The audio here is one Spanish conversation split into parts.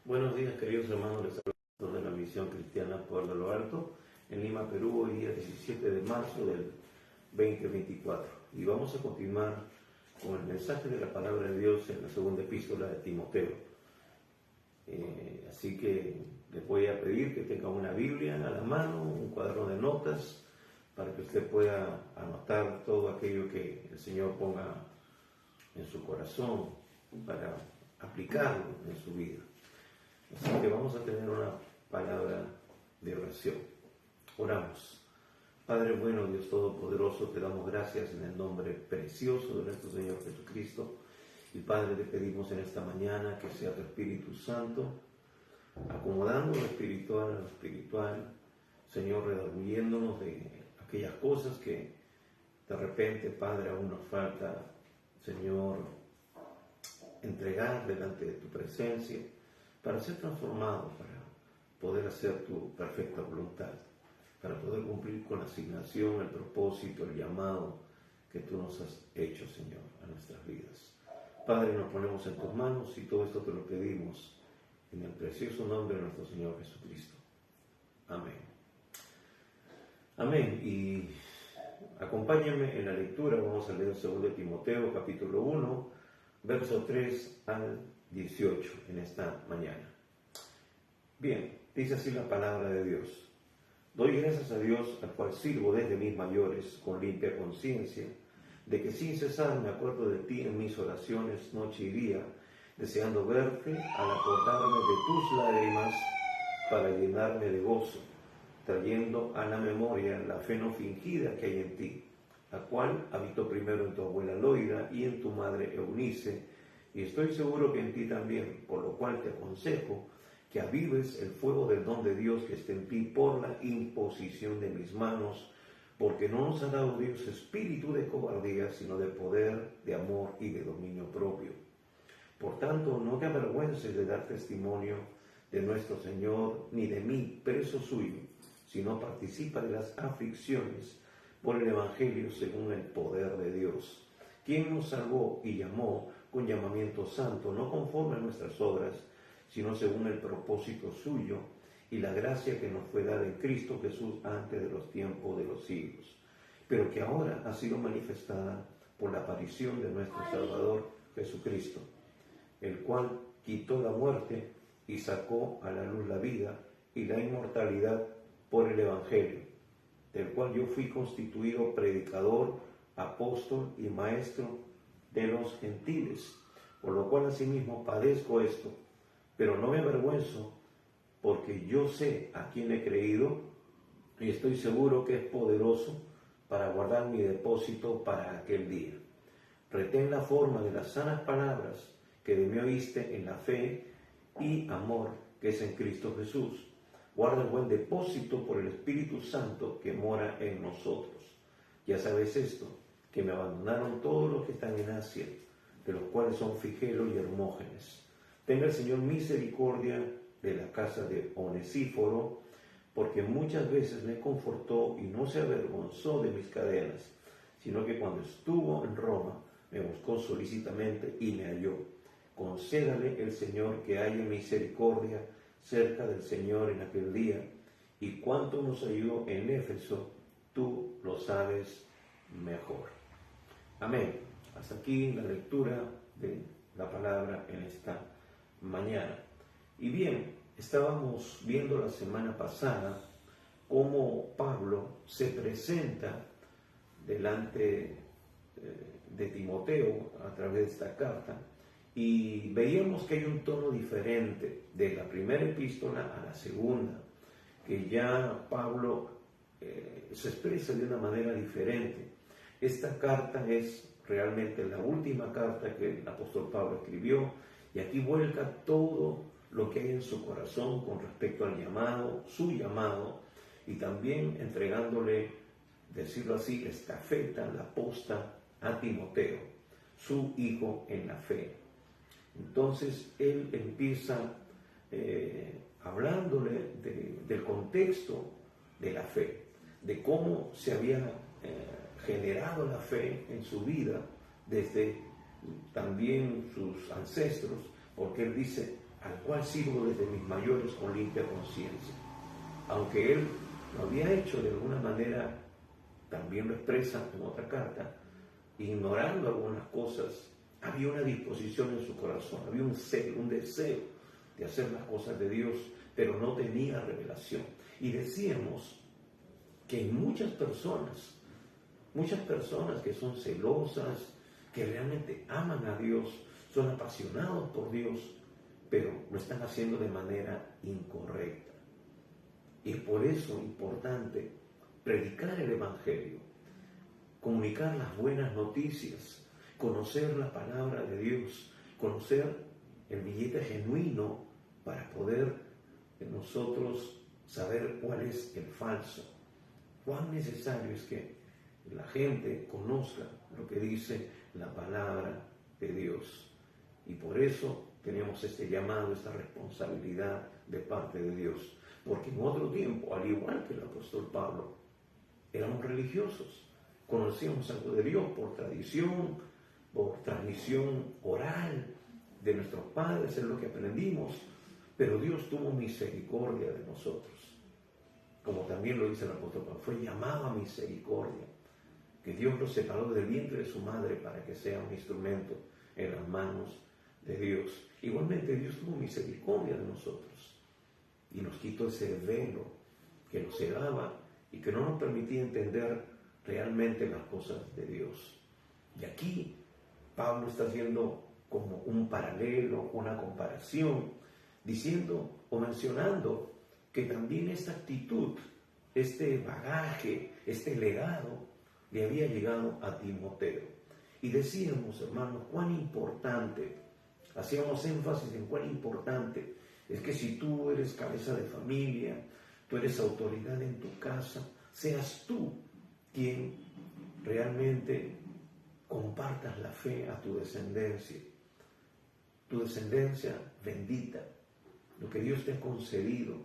Buenos días, queridos hermanos, les saludo de la Misión Cristiana Poder de lo Alto, en Lima, Perú, hoy día 17 de marzo del 2024. Y vamos a continuar con el mensaje de la palabra de Dios en la segunda epístola de Timoteo. Así que les voy a pedir que tengan una Biblia a la mano, un cuaderno de notas, para que usted pueda anotar todo aquello que el Señor ponga en su corazón para aplicarlo en su vida. Así que vamos a tener una palabra de oración. Oramos. Padre bueno, Dios Todopoderoso, te damos gracias en el nombre precioso de nuestro Señor Jesucristo. Y Padre, te pedimos en esta mañana que sea tu Espíritu Santo, acomodando lo espiritual a lo espiritual, Señor, redarguyéndonos de aquellas cosas que de repente, Padre, aún nos falta, Señor, entregar delante de tu presencia, para ser transformado, para poder hacer tu perfecta voluntad, para poder cumplir con la asignación, el propósito, el llamado que tú nos has hecho, Señor, a nuestras vidas. Padre, nos ponemos en tus manos y todo esto te lo pedimos en el precioso nombre de nuestro Señor Jesucristo. Amén. Amén. Y acompáñenme en la lectura. Vamos a leer 2 Timoteo, capítulo 1, verso 3 al 18 en esta mañana. Bien, dice así la palabra de Dios. Doy gracias a Dios, al cual sirvo desde mis mayores, con limpia conciencia, de que sin cesar me acuerdo de ti en mis oraciones noche y día, deseando verte al acordarme de tus lágrimas para llenarme de gozo, trayendo a la memoria la fe no fingida que hay en ti, la cual habitó primero en tu abuela Loida y en tu madre Eunice, y estoy seguro que en ti también, por lo cual te aconsejo que avives el fuego del don de Dios que está en ti por la imposición de mis manos, porque no nos ha dado Dios espíritu de cobardía, sino de poder, de amor y de dominio propio. Por tanto, no te avergüences de dar testimonio de nuestro Señor, ni de mí, preso suyo, sino participa de las aflicciones por el Evangelio según el poder de Dios, quien nos salvó y llamó con llamamiento santo, no conforme a nuestras obras, sino según el propósito suyo y la gracia que nos fue dada en Cristo Jesús antes de los tiempos de los siglos, pero que ahora ha sido manifestada por la aparición de nuestro Salvador Jesucristo, el cual quitó la muerte y sacó a la luz la vida y la inmortalidad por el Evangelio, del cual yo fui constituido predicador, apóstol y maestro de los gentiles, por lo cual asimismo padezco esto, pero no me avergüenzo, porque yo sé a quién he creído y estoy seguro que es poderoso para guardar mi depósito para aquel día. Retén la forma de las sanas palabras que de mí oíste en la fe y amor que es en Cristo Jesús. Guarda el buen depósito por el Espíritu Santo que mora en nosotros. Ya sabes esto, que me abandonaron todos los que están en Asia, de los cuales son Figelo y Hermógenes. Tenga el Señor misericordia de la casa de Onesíforo, porque muchas veces me confortó y no se avergonzó de mis cadenas, sino que cuando estuvo en Roma me buscó solícitamente y me halló. Concédale el Señor que haya misericordia cerca del Señor en aquel día, y cuánto nos ayudó en Éfeso, tú lo sabes mejor. Amén. Hasta aquí la lectura de la palabra en esta mañana. Y bien, estábamos viendo la semana pasada cómo Pablo se presenta delante de Timoteo a través de esta carta, y veíamos que hay un tono diferente de la primera epístola a la segunda, que ya Pablo se expresa de una manera diferente. Esta carta es realmente la última carta que el apóstol Pablo escribió, y aquí vuelca todo lo que hay en su corazón con respecto al llamado, su llamado, y también entregándole, decirlo así, estafeta, la posta a Timoteo, su hijo en la fe. Entonces él empieza hablándole del contexto de la fe, de cómo se había generado la fe en su vida desde también sus ancestros, porque él dice, al cual sirvo desde mis mayores con limpia conciencia. Aunque él lo había hecho de alguna manera, también lo expresa en otra carta, ignorando algunas cosas, había una disposición en su corazón, había un celo, un deseo de hacer las cosas de Dios, pero no tenía revelación. Y decíamos que hay muchas personas que son celosas, que realmente aman a Dios, son apasionados por Dios, pero lo están haciendo de manera incorrecta. Y por eso es importante predicar el Evangelio, comunicar las buenas noticias, conocer la palabra de Dios, conocer el billete genuino para poder nosotros saber cuál es el falso. Cuán necesario es que la gente conozca lo que dice la palabra de Dios. Y por eso tenemos este llamado, esta responsabilidad de parte de Dios. Porque en otro tiempo, al igual que el apóstol Pablo, éramos religiosos. Conocíamos algo de Dios por tradición, por transmisión oral de nuestros padres, es lo que aprendimos. Pero Dios tuvo misericordia de nosotros. Como también lo dice el apóstol Pablo, fue llamado a misericordia. Que Dios lo separó del vientre de su madre para que sea un instrumento en las manos de Dios. Igualmente Dios tuvo misericordia de nosotros y nos quitó ese velo que nos cegaba y que no nos permitía entender realmente las cosas de Dios. Y aquí Pablo está haciendo como un paralelo, una comparación, diciendo o mencionando que también esta actitud, este bagaje, este legado le había llegado a Timoteo. Y decíamos, hermanos, cuán importante, hacíamos énfasis en cuán importante es que si tú eres cabeza de familia, tú eres autoridad en tu casa, seas tú quien realmente compartas la fe a tu descendencia bendita, lo que Dios te ha concedido.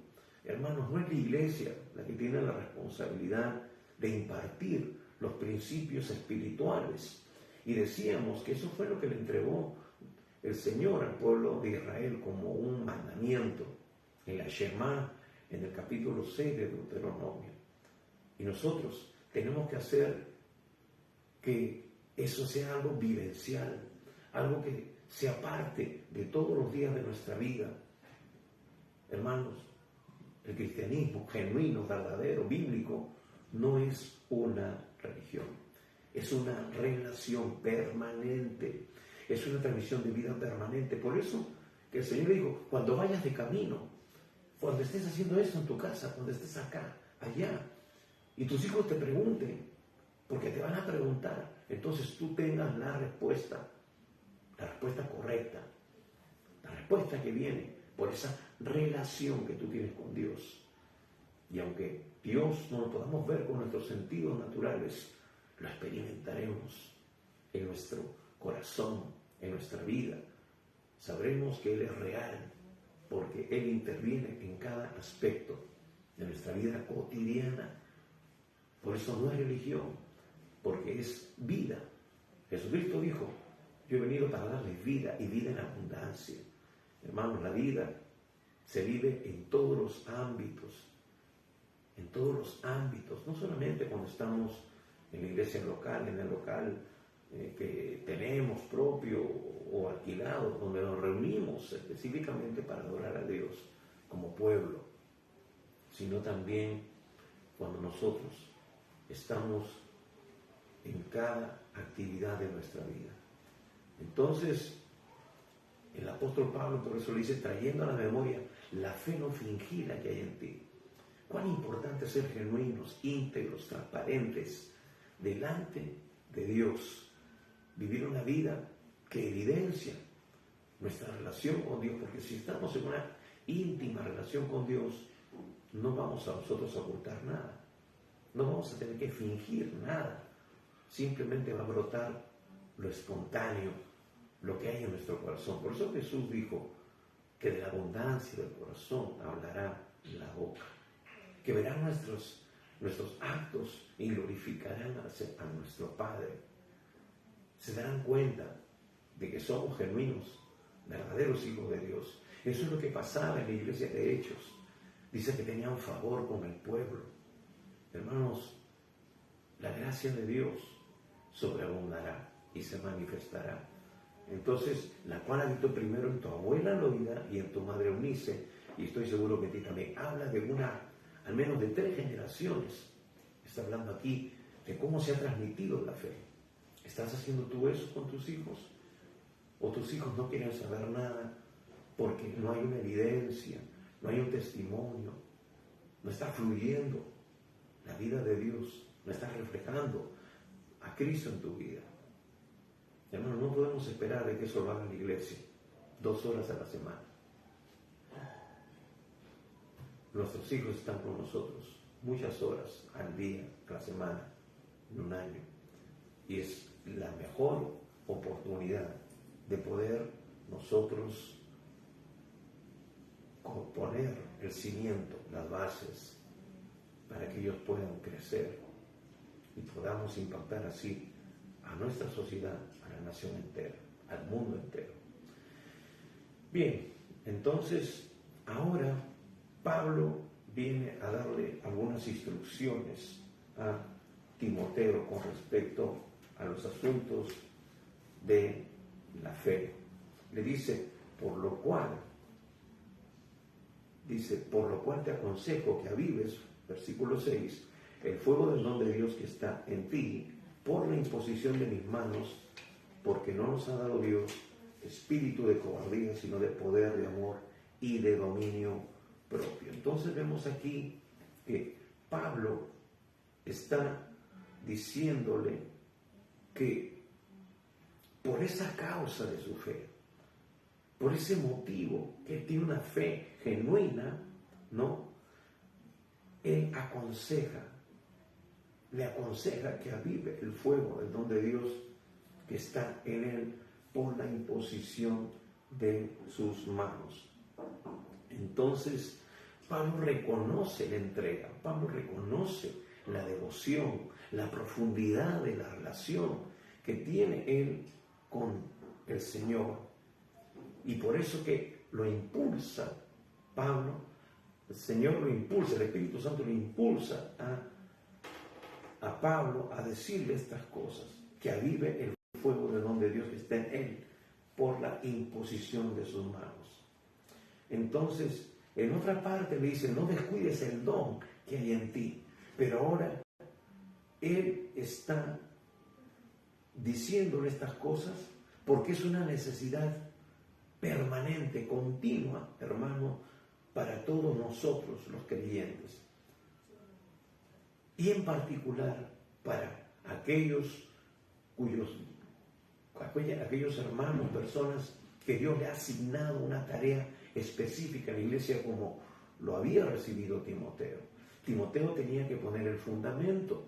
Hermanos, no es la iglesia la que tiene la responsabilidad de impartir los principios espirituales. Y decíamos que eso fue lo que le entregó el Señor al pueblo de Israel como un mandamiento en la Shema, en el capítulo 6 de Deuteronomio. Y nosotros tenemos que hacer que eso sea algo vivencial, algo que sea parte de todos los días de nuestra vida. Hermanos, el cristianismo genuino, verdadero, bíblico, no es una religión, es una relación permanente, es una transmisión de vida permanente. Por eso que el Señor dijo, cuando vayas de camino, cuando estés haciendo eso en tu casa, cuando estés acá, allá, y tus hijos te pregunten, porque te van a preguntar, entonces tú tengas la respuesta correcta, la respuesta que viene por esa relación que tú tienes con Dios. Y aunque Dios no lo podamos ver con nuestros sentidos naturales, lo experimentaremos en nuestro corazón, en nuestra vida. Sabremos que Él es real, porque Él interviene en cada aspecto de nuestra vida cotidiana. Por eso no es religión, porque es vida. Jesucristo dijo, yo he venido para darles vida y vida en abundancia. Hermanos, la vida se vive en todos los ámbitos, no solamente cuando estamos en la iglesia local, en el local que tenemos propio o alquilado, donde nos reunimos específicamente para adorar a Dios como pueblo, sino también cuando nosotros estamos en cada actividad de nuestra vida. Entonces, el apóstol Pablo por eso le dice, trayendo a la memoria la fe no fingida que hay en ti. Cuán importante es ser genuinos, íntegros, transparentes delante de Dios. Vivir una vida que evidencia nuestra relación con Dios, porque si estamos en una íntima relación con Dios, no vamos a nosotros a ocultar nada, no vamos a tener que fingir nada, simplemente va a brotar lo espontáneo, lo que hay en nuestro corazón. Por eso Jesús dijo que de la abundancia del corazón hablará la boca, que verán nuestros actos y glorificarán a nuestro Padre. Se darán cuenta de que somos genuinos, verdaderos hijos de Dios. Eso es lo que pasaba en la iglesia de Hechos. Dice que tenían favor con el pueblo. Hermanos, la gracia de Dios sobreabundará y se manifestará. Entonces, la cual habitó primero en tu abuela Loida y en tu madre Eunice, y estoy seguro que a ti también, habla de al menos de 3 generaciones. Está hablando aquí de cómo se ha transmitido la fe. ¿Estás haciendo tú eso con tus hijos? ¿O tus hijos no quieren saber nada porque no hay una evidencia, no hay un testimonio, no está fluyendo la vida de Dios, no está reflejando a Cristo en tu vida? Hermano, no podemos esperar de que eso lo haga la iglesia 2 horas a la semana. Nuestros hijos están con nosotros muchas horas al día, a la semana, en un año. Y es la mejor oportunidad de poder nosotros poner el cimiento, las bases, para que ellos puedan crecer y podamos impactar así a nuestra sociedad, a la nación entera, al mundo entero. Bien, entonces ahora Pablo viene a darle algunas instrucciones a Timoteo con respecto a los asuntos de la fe. Le dice, por lo cual te aconsejo que avives, versículo 6, el fuego del don de Dios que está en ti, por la imposición de mis manos, porque no nos ha dado Dios espíritu de cobardía, sino de poder, de amor y de dominio propio. Entonces vemos aquí que Pablo está diciéndole que por esa causa de su fe, por ese motivo, que él tiene una fe genuina, ¿no? Él le aconseja que avive el fuego, el don de Dios que está en él por la imposición de sus manos. Entonces, Pablo reconoce la entrega, Pablo reconoce la devoción, la profundidad de la relación que tiene él con el Señor. Y por eso que lo impulsa Pablo, el Señor lo impulsa, el Espíritu Santo lo impulsa a Pablo a decirle estas cosas, que avive el fuego del don de Dios que está en él por la imposición de sus manos. Entonces, en otra parte le dice, no descuides el don que hay en ti. Pero ahora él está diciéndole estas cosas porque es una necesidad permanente, continua, hermano, para todos nosotros los creyentes. Y en particular para aquellos hermanos, personas que Dios le ha asignado una tarea específica en la iglesia como lo había recibido Timoteo. Timoteo tenía que poner el fundamento.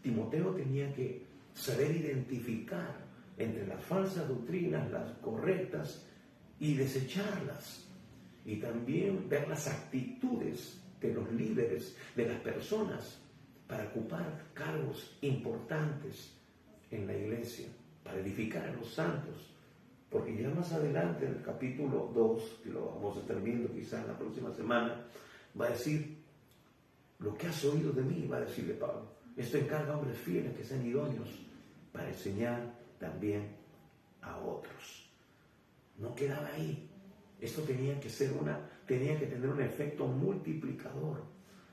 Timoteo tenía que saber identificar entre las falsas doctrinas, las correctas, y desecharlas. Y también ver las actitudes de los líderes, de las personas, para ocupar cargos importantes en la iglesia, para edificar a los santos. Porque ya más adelante, en el capítulo 2, que lo vamos a estar viendo quizá en la próxima semana, va a decir, lo que has oído de mí, va a decirle Pablo, esto encarga a hombres fieles que sean idóneos para enseñar también a otros. No quedaba ahí. Esto tenía que tener un efecto multiplicador,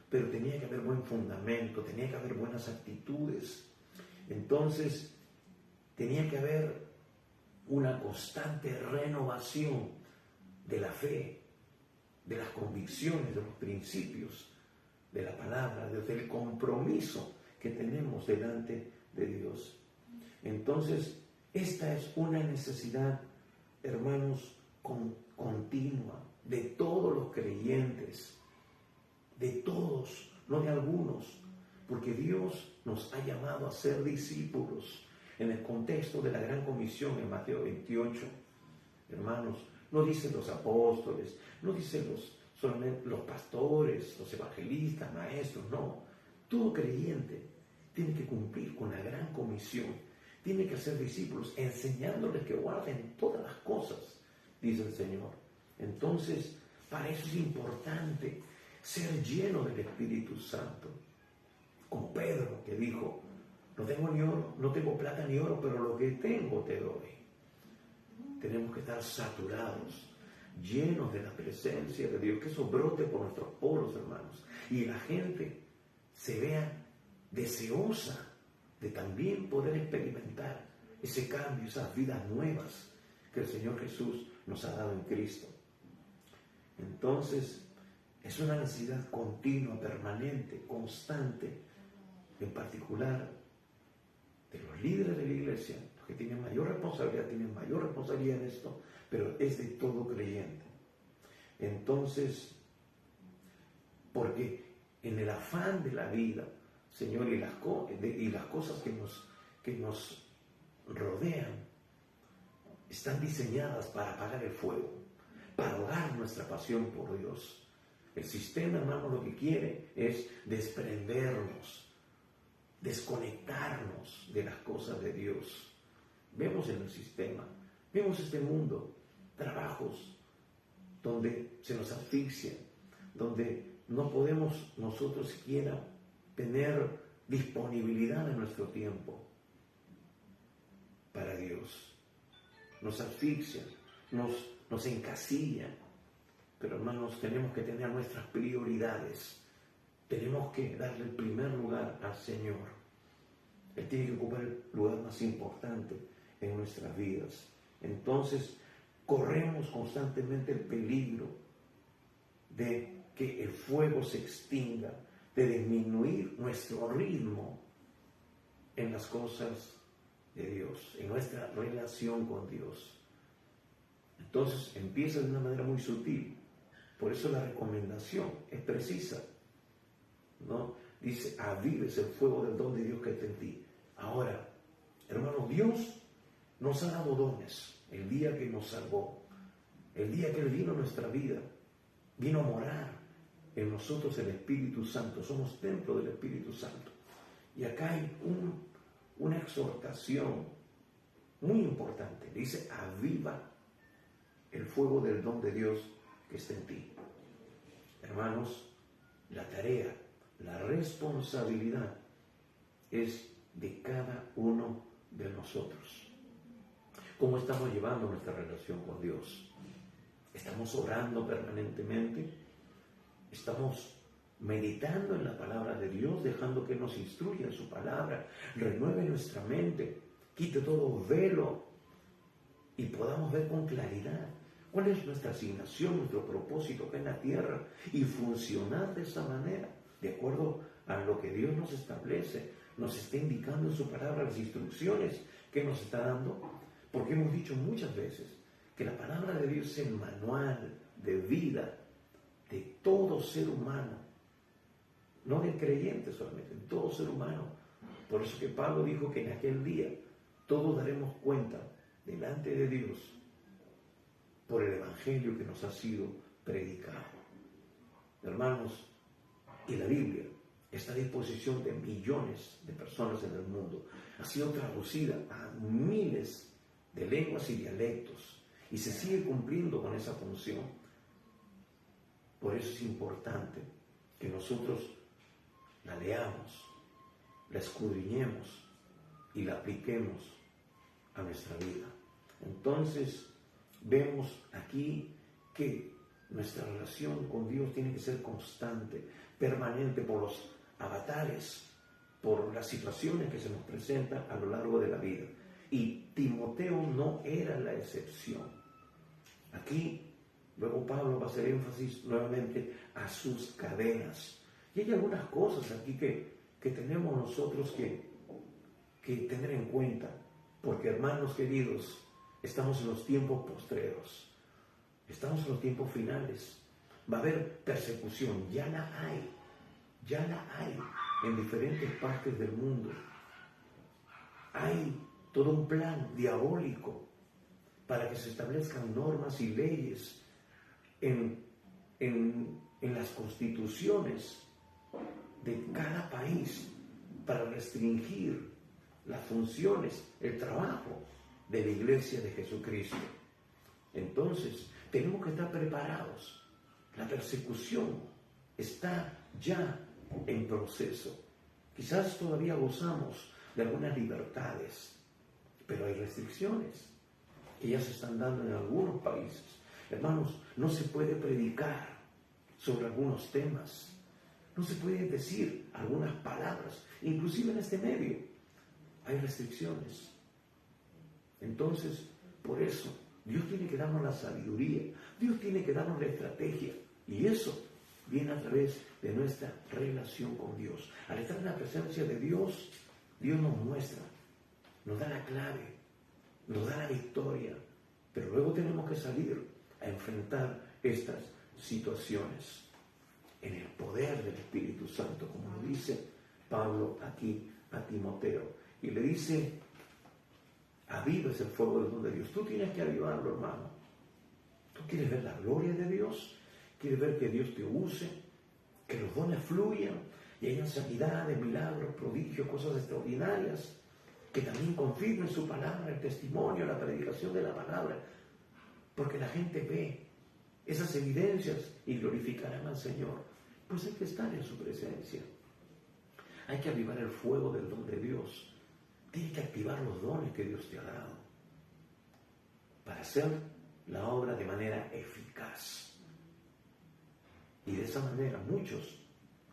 pero tenía que haber buen fundamento, tenía que haber buenas actitudes. Entonces, tenía que haber una constante renovación de la fe, de las convicciones, de los principios, de la palabra, del compromiso que tenemos delante de Dios. Entonces, esta es una necesidad, hermanos, continua de todos los creyentes, de todos, no de algunos, porque Dios nos ha llamado a ser discípulos. En el contexto de la gran comisión en Mateo 28, hermanos, no dicen los apóstoles, no dicen solamente los pastores, los evangelistas, maestros, no. Todo creyente tiene que cumplir con la gran comisión, tiene que ser discípulos, enseñándoles que guarden todas las cosas, dice el Señor. Entonces, para eso es importante ser lleno del Espíritu Santo. Como Pedro, que dijo, no tengo ni oro, no tengo plata ni oro, pero lo que tengo te doy. Tenemos que estar saturados, llenos de la presencia de Dios, que eso brote por nuestros poros, hermanos, y la gente se vea deseosa de también poder experimentar ese cambio, esas vidas nuevas que el Señor Jesús nos ha dado en Cristo. Entonces, es una necesidad continua, permanente, constante, en particular de los líderes de la iglesia, los que tienen mayor responsabilidad en esto, pero es de todo creyente. Entonces, porque en el afán de la vida, Señor, y las cosas que nos rodean, están diseñadas para apagar el fuego, para ahogar nuestra pasión por Dios. El sistema, hermano, lo que quiere es desprendernos, desconectarnos de las cosas de Dios. Vemos en el sistema, vemos este mundo, trabajos donde se nos asfixia, donde no podemos nosotros siquiera tener disponibilidad en nuestro tiempo para Dios. Nos asfixian, nos encasillan, pero hermanos, tenemos que tener nuestras prioridades. Tenemos que darle el primer lugar al Señor. Él tiene que ocupar el lugar más importante en nuestras vidas. Entonces, corremos constantemente el peligro de que el fuego se extinga, de disminuir nuestro ritmo en las cosas de Dios, en nuestra relación con Dios. Entonces, empieza de una manera muy sutil. Por eso la recomendación es precisa, ¿no? Dice, avives el fuego del don de Dios que está en ti. Ahora, hermanos, Dios nos ha dado dones. El día que nos salvó, el día que Él vino a nuestra vida, vino a morar en nosotros el Espíritu Santo. Somos templo del Espíritu Santo. Y acá hay una exhortación muy importante. Dice, aviva el fuego del don de Dios que está en ti. Hermanos, la tarea, la responsabilidad es de cada uno de nosotros. ¿Cómo estamos llevando nuestra relación con Dios? ¿Estamos orando permanentemente? ¿Estamos meditando en la palabra de Dios, dejando que nos instruya en su palabra, renueve nuestra mente, quite todo velo y podamos ver con claridad cuál es nuestra asignación, nuestro propósito acá en la tierra y funcionar de esa manera, de acuerdo a lo que Dios nos establece, nos está indicando en su palabra, las instrucciones que nos está dando? Porque hemos dicho muchas veces que la palabra de Dios es el manual de vida de todo ser humano, no del creyente solamente, de todo ser humano. Por eso que Pablo dijo que en aquel día todos daremos cuenta delante de Dios por el evangelio que nos ha sido predicado. Hermanos, y la Biblia está a disposición de millones de personas en el mundo. Ha sido traducida a miles de lenguas y dialectos y se sigue cumpliendo con esa función. Por eso es importante que nosotros la leamos, la escudriñemos y la apliquemos a nuestra vida. Entonces, vemos aquí que nuestra relación con Dios tiene que ser constante, permanente, por los avatares, por las situaciones que se nos presentan a lo largo de la vida. Y Timoteo no era la excepción. Aquí, luego Pablo va a hacer énfasis nuevamente a sus cadenas. Y hay algunas cosas aquí que tenemos nosotros que tener en cuenta, porque hermanos queridos, estamos en los tiempos postreros, estamos en los tiempos finales. Va a haber persecución, ya la hay en diferentes partes del mundo. Hay todo un plan diabólico para que se establezcan normas y leyes en las constituciones de cada país para restringir las funciones, el trabajo de la Iglesia de Jesucristo. Entonces, tenemos que estar preparados. La persecución está ya en proceso. Quizás todavía gozamos de algunas libertades, pero hay restricciones que ya se están dando en algunos países. Hermanos, no se puede predicar sobre algunos temas, no se puede decir algunas palabras, inclusive en este medio hay restricciones. Entonces, por eso, Dios tiene que darnos la sabiduría, Dios tiene que darnos la estrategia, y eso viene a través de nuestra relación con Dios. Al estar en la presencia de Dios, Dios nos muestra, nos da la clave, nos da la victoria, pero luego tenemos que salir a enfrentar estas situaciones en el poder del Espíritu Santo, como lo dice Pablo aquí a Timoteo, y le dice: avives el fuego del don de Dios. Tú tienes que avivarlo, hermano. Tú quieres ver la gloria de Dios, quieres ver que Dios te use, que los dones fluyan y hayan sanidades, milagros, prodigios, cosas extraordinarias, que también confirmen su palabra, el testimonio, la predicación de la palabra, porque la gente ve esas evidencias y glorificarán al Señor. Pues hay que estar en su presencia. Hay que avivar el fuego del don de Dios. Tienes que activar los dones que Dios te ha dado para hacer la obra de manera eficaz. Y de esa manera muchos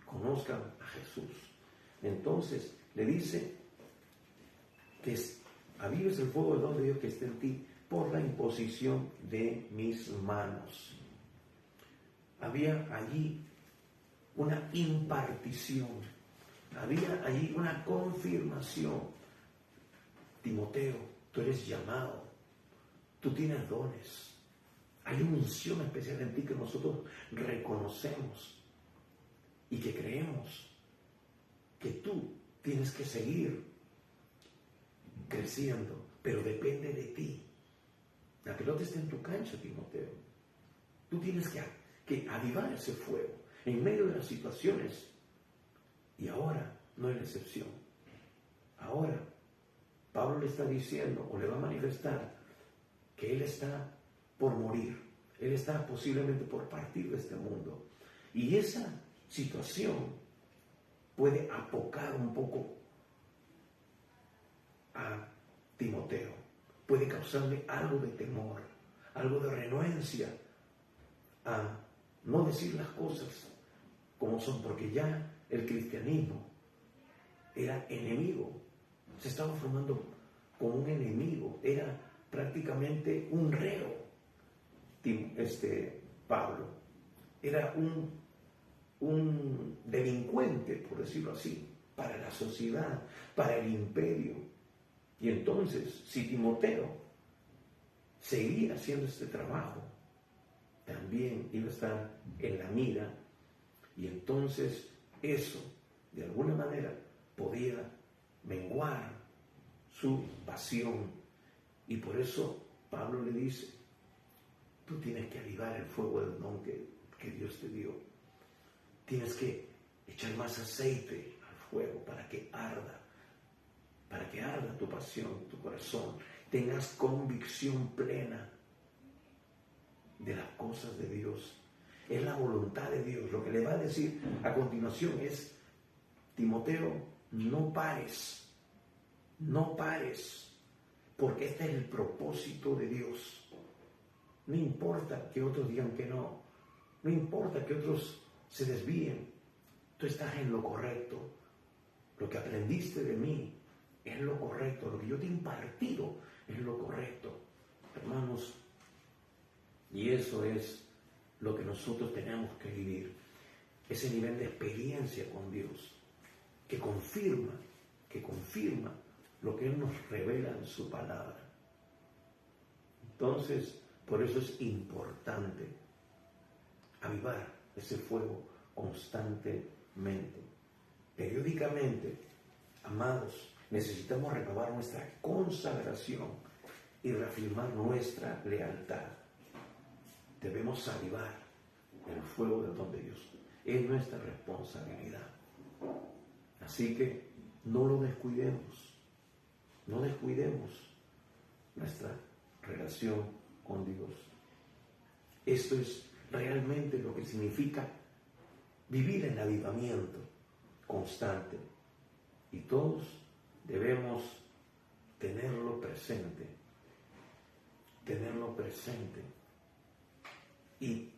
conozcan a Jesús. Entonces le dice que avives el fuego del don de Dios que está en ti por la imposición de mis manos. Había allí una impartición, había allí una confirmación. Timoteo, tú eres llamado, tú tienes dones, hay una unción especial en ti que nosotros reconocemos y que creemos que tú tienes que seguir creciendo, pero depende de ti. La pelota está en tu cancha, Timoteo. Tú tienes que avivar ese fuego en medio de las situaciones. Y ahora no es la excepción. Ahora Pablo le está diciendo o le va a manifestar que él está por morir. Él está posiblemente por partir de este mundo. Y esa situación puede apocar un poco a Timoteo. Puede causarle algo de temor, algo de renuencia a no decir las cosas como son, porque ya el cristianismo era enemigo, se estaba formando como un enemigo, era prácticamente un reo. Pablo era un delincuente, por decirlo así, para la sociedad, para el imperio. Y entonces, si Timoteo seguía haciendo este trabajo, también iba a estar en la mira, y entonces eso, de alguna manera, podía menguar su pasión. Y por eso Pablo le dice: tú tienes que avivar el fuego del don que Dios te dio. Tienes que echar más aceite al fuego para que arda tu pasión, tu corazón, tengas convicción plena de las cosas de Dios. Es la voluntad de Dios. Lo que le va a decir a continuación es: Timoteo, no pares, porque este es el propósito de Dios. No importa que otros digan que no, no importa que otros se desvíen, tú estás en lo correcto. Lo que aprendiste de mí es lo correcto, lo que yo te he impartido es lo correcto, hermanos. Y eso es lo que nosotros tenemos que vivir, ese nivel de experiencia con Dios, que confirma lo que Él nos revela en su palabra. Entonces, por eso es importante avivar ese fuego constantemente, periódicamente. Amados, necesitamos renovar nuestra consagración y reafirmar nuestra lealtad. Debemos avivar el fuego del don de Dios. Es nuestra responsabilidad. Así que no lo descuidemos. No descuidemos nuestra relación con Dios. Esto es realmente lo que significa vivir en avivamiento constante. Y todos debemos tenerlo presente y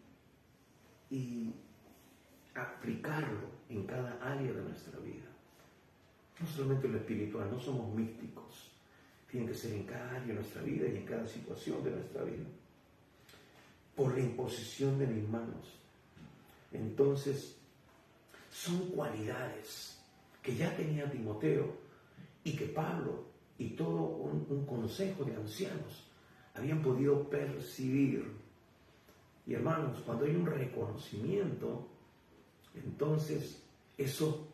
aplicarlo en cada área de nuestra vida. No solamente en lo espiritual, no somos místicos. Tiene que ser en cada área de nuestra vida y en cada situación de nuestra vida. Por la imposición de mis manos. Entonces, son cualidades que ya tenía Timoteo y que Pablo y todo un consejo de ancianos habían podido percibir. Y hermanos, cuando hay un reconocimiento, entonces eso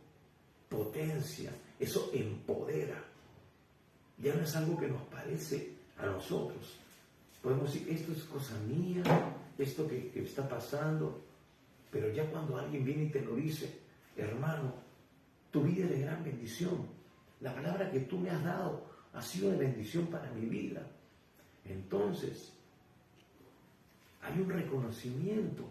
potencia, eso empodera. Ya no es algo que nos parece a nosotros. Podemos decir, esto es cosa mía, esto que está pasando, pero ya cuando alguien viene y te lo dice, hermano, tu vida es de gran bendición. La palabra que tú me has dado ha sido de bendición para mi vida. Entonces, hay un reconocimiento.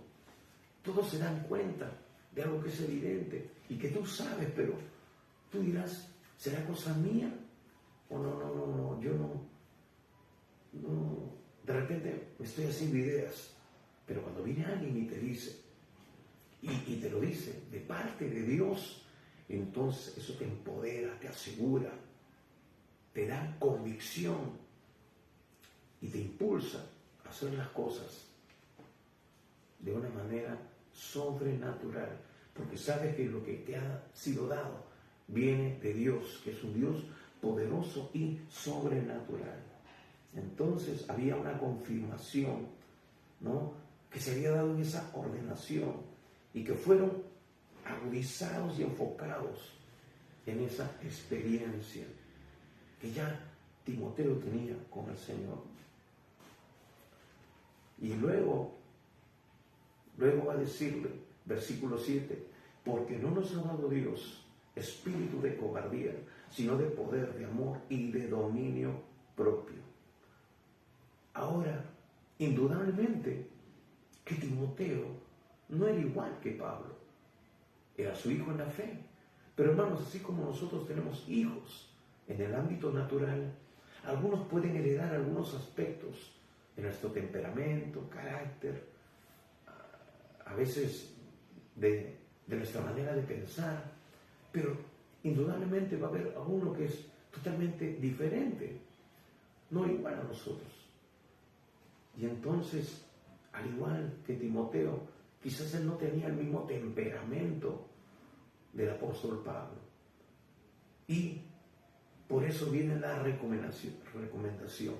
Todos se dan cuenta de algo que es evidente y que tú sabes, pero tú dirás, ¿será cosa mía? O no, yo no, de repente me estoy haciendo ideas. Pero cuando viene alguien y te dice, y te lo dice de parte de Dios, entonces eso te empodera, te asegura, te da convicción y te impulsa a hacer las cosas de una manera sobrenatural, porque sabes que lo que te ha sido dado viene de Dios, que es un Dios poderoso y sobrenatural. Entonces había una confirmación, ¿no?, que se había dado en esa ordenación y que fueron agudizados y enfocados en esa experiencia que ya Timoteo tenía con el Señor. Y luego va a decirle, versículo 7, porque no nos ha dado Dios espíritu de cobardía, sino de poder, de amor y de dominio propio. Ahora, indudablemente, que Timoteo no era igual que Pablo, era su hijo en la fe. Pero hermanos, así como nosotros tenemos hijos en el ámbito natural, algunos pueden heredar algunos aspectos de nuestro temperamento, carácter, a veces de nuestra manera de pensar, pero indudablemente va a haber a uno que es totalmente diferente, no igual a nosotros. Y entonces, al igual que Timoteo, quizás él no tenía el mismo temperamento del apóstol Pablo. Y por eso viene la recomendación,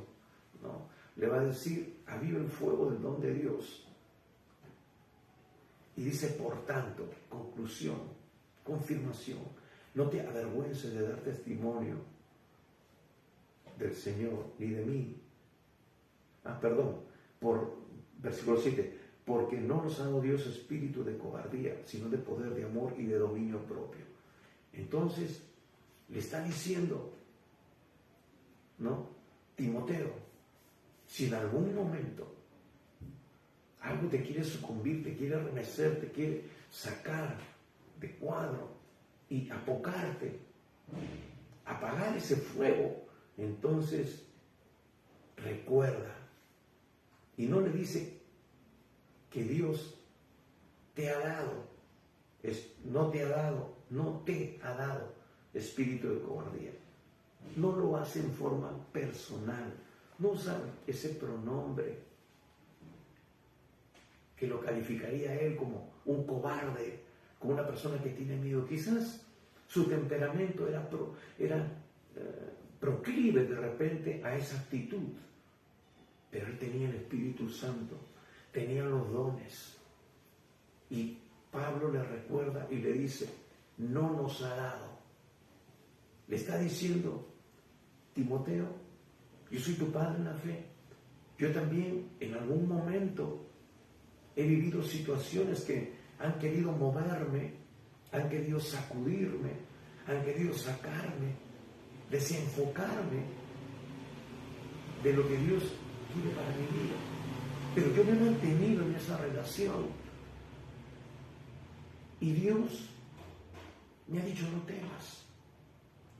¿no? Le va a decir, aviva el fuego del don de Dios. Y dice, por tanto, conclusión, confirmación, no te avergüences de dar testimonio del Señor ni de mí. Por versículo 7, porque no nos ha dado Dios espíritu de cobardía, sino de poder, de amor y de dominio propio. Entonces, le está diciendo, ¿no?, Timoteo, si en algún momento algo te quiere sucumbir, te quiere remecer, te quiere sacar de cuadro y apocarte, apagar ese fuego, entonces recuerda. Y no le dice que Dios te ha dado, no te ha dado espíritu de cobardía. No lo hace en forma personal, no usa ese pronombre que lo calificaría a él como un cobarde, como una persona que tiene miedo. Quizás su temperamento era proclive de repente a esa actitud, pero él tenía el Espíritu Santo, tenía los dones. Y Pablo le recuerda y le dice, no nos ha dado. Le está diciendo, Timoteo, yo soy tu padre en la fe. Yo también en algún momento he vivido situaciones que han querido moverme, han querido sacudirme, han querido sacarme, desenfocarme de lo que Dios quiere para mi vida. Pero yo me he mantenido en esa relación. Y Dios me ha dicho, no temas.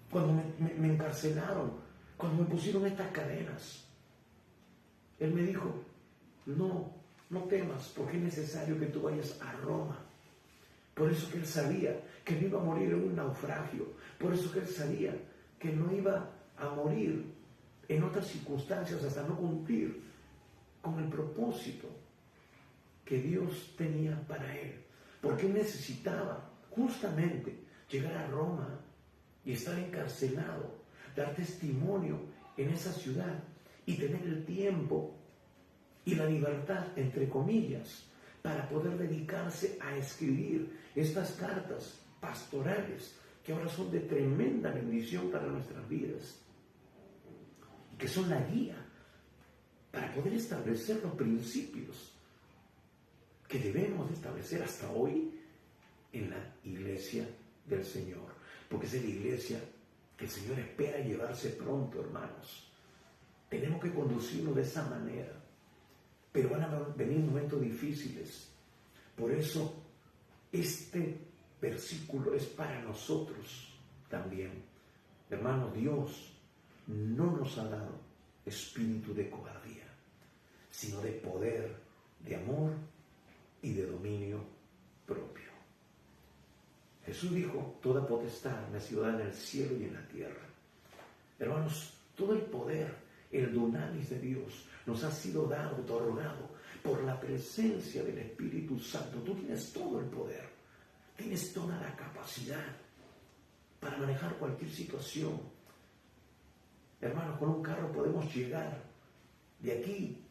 Cuando me encarcelaron, cuando me pusieron estas cadenas, Él me dijo, no temas, porque es necesario que tú vayas a Roma. Por eso que Él sabía que no iba a morir en un naufragio. Por eso que Él sabía que no iba a morir en otras circunstancias hasta no cumplir con el propósito que Dios tenía para Él. Porque Él necesitaba justamente llegar a Roma y estar encarcelado, dar testimonio en esa ciudad y tener el tiempo y la libertad, entre comillas, para poder dedicarse a escribir estas cartas pastorales que ahora son de tremenda bendición para nuestras vidas, que son la guía para poder establecer los principios que debemos de establecer hasta hoy en la iglesia del Señor, porque es la iglesia que el Señor espera llevarse pronto, hermanos. Tenemos que conducirnos de esa manera, pero van a venir momentos difíciles. Por eso este versículo es para nosotros también. Hermanos, Dios no nos ha dado espíritu de cobardía, sino de poder, de amor y de dominio propio. Jesús dijo, toda potestad me ha sido dada en el cielo y en la tierra. Hermanos, todo el poder, el dunamis de Dios, nos ha sido dado, otorgado por la presencia del Espíritu Santo. Tú tienes todo el poder, tienes toda la capacidad para manejar cualquier situación. Hermanos, con un carro podemos llegar de aquí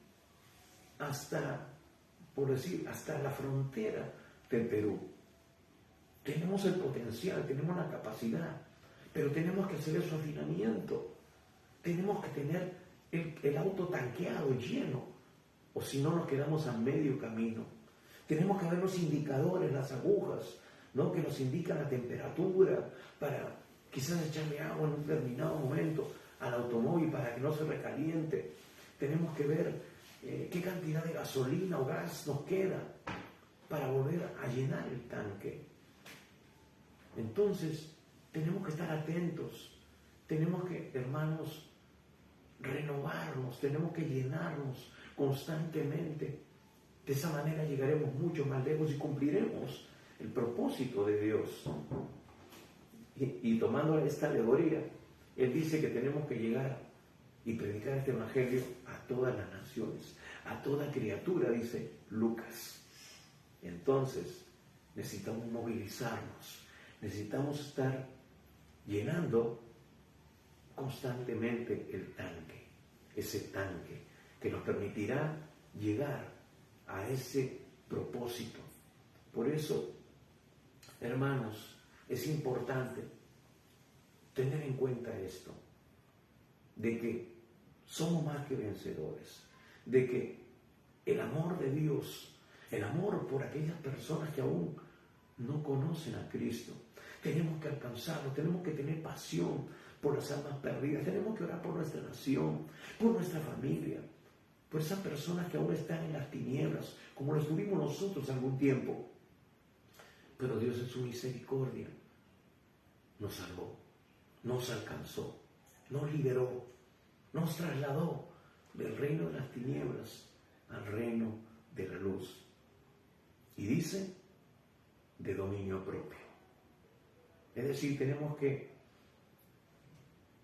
hasta, por decir, hasta la frontera del Perú. Tenemos el potencial, tenemos la capacidad, pero tenemos que hacer su afinamiento. Tenemos que tener el auto tanqueado, lleno, o si no nos quedamos a medio camino. Tenemos que ver los indicadores, las agujas, ¿no?, que nos indican la temperatura para quizás echarle agua en un determinado momento al automóvil para que no se recaliente. Tenemos que ver qué cantidad de gasolina o gas nos queda para volver a llenar el tanque. Entonces, tenemos que estar atentos, tenemos que, hermanos, renovarnos, tenemos que llenarnos constantemente. De esa manera llegaremos mucho más lejos y cumpliremos el propósito de Dios. Y tomando esta alegoría, Él dice que tenemos que llegar y predicar este evangelio a todas las naciones, a toda criatura, dice Lucas. Entonces, necesitamos movilizarnos, necesitamos estar llenando constantemente el tanque, ese tanque que nos permitirá llegar a ese propósito. Por eso, hermanos, es importante tener en cuenta esto, de que somos más que vencedores, de que el amor de Dios, el amor por aquellas personas que aún no conocen a Cristo, tenemos que alcanzarlo, tenemos que tener pasión por las almas perdidas, tenemos que orar por nuestra nación, por nuestra familia, por esas personas que aún están en las tinieblas, como lo estuvimos nosotros algún tiempo. Pero Dios en su misericordia nos salvó, nos alcanzó, nos liberó, nos trasladó del reino de las tinieblas al reino de la luz. Y dice, de dominio propio. Es decir, tenemos que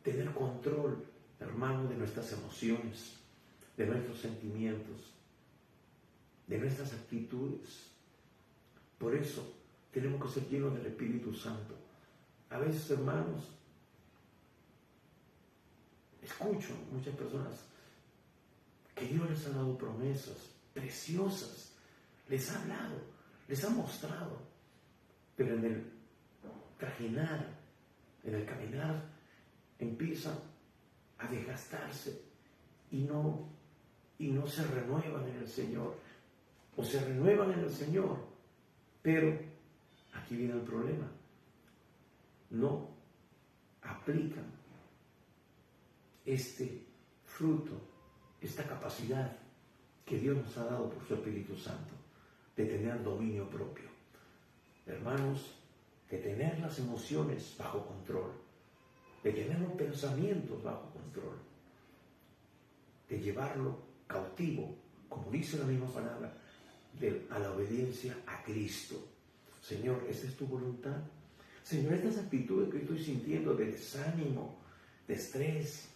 tener control, hermano, de nuestras emociones, de nuestros sentimientos, de nuestras actitudes. Por eso tenemos que ser llenos del Espíritu Santo. A veces, hermanos, escucho muchas personas que Dios les ha dado promesas preciosas, les ha hablado, les ha mostrado, pero en el trajinar, en el caminar, empiezan a desgastarse y no se renuevan en el Señor, o se renuevan en el Señor, pero aquí viene el problema, no aplican este fruto, esta capacidad que Dios nos ha dado por su Espíritu Santo, de tener dominio propio. Hermanos, de tener las emociones bajo control, de tener los pensamientos bajo control, de llevarlo cautivo, como dice la misma palabra, a la obediencia a Cristo. Señor, ¿esta es tu voluntad? Señor, estas actitudes que estoy sintiendo de desánimo, de estrés,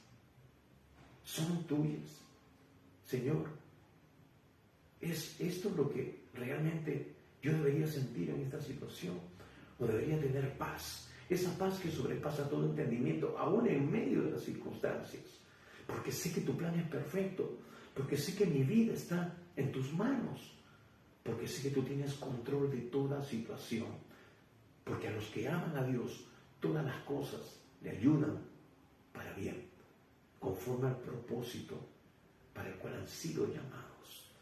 son tuyas. Señor, ¿es esto lo que realmente yo debería sentir en esta situación? ¿O debería tener paz? Esa paz que sobrepasa todo entendimiento, aún en medio de las circunstancias. Porque sé que tu plan es perfecto. Porque sé que mi vida está en tus manos. Porque sé que tú tienes control de toda situación. Porque a los que aman a Dios, todas las cosas le ayudan para bien, conforme al propósito para el cual han sido llamados.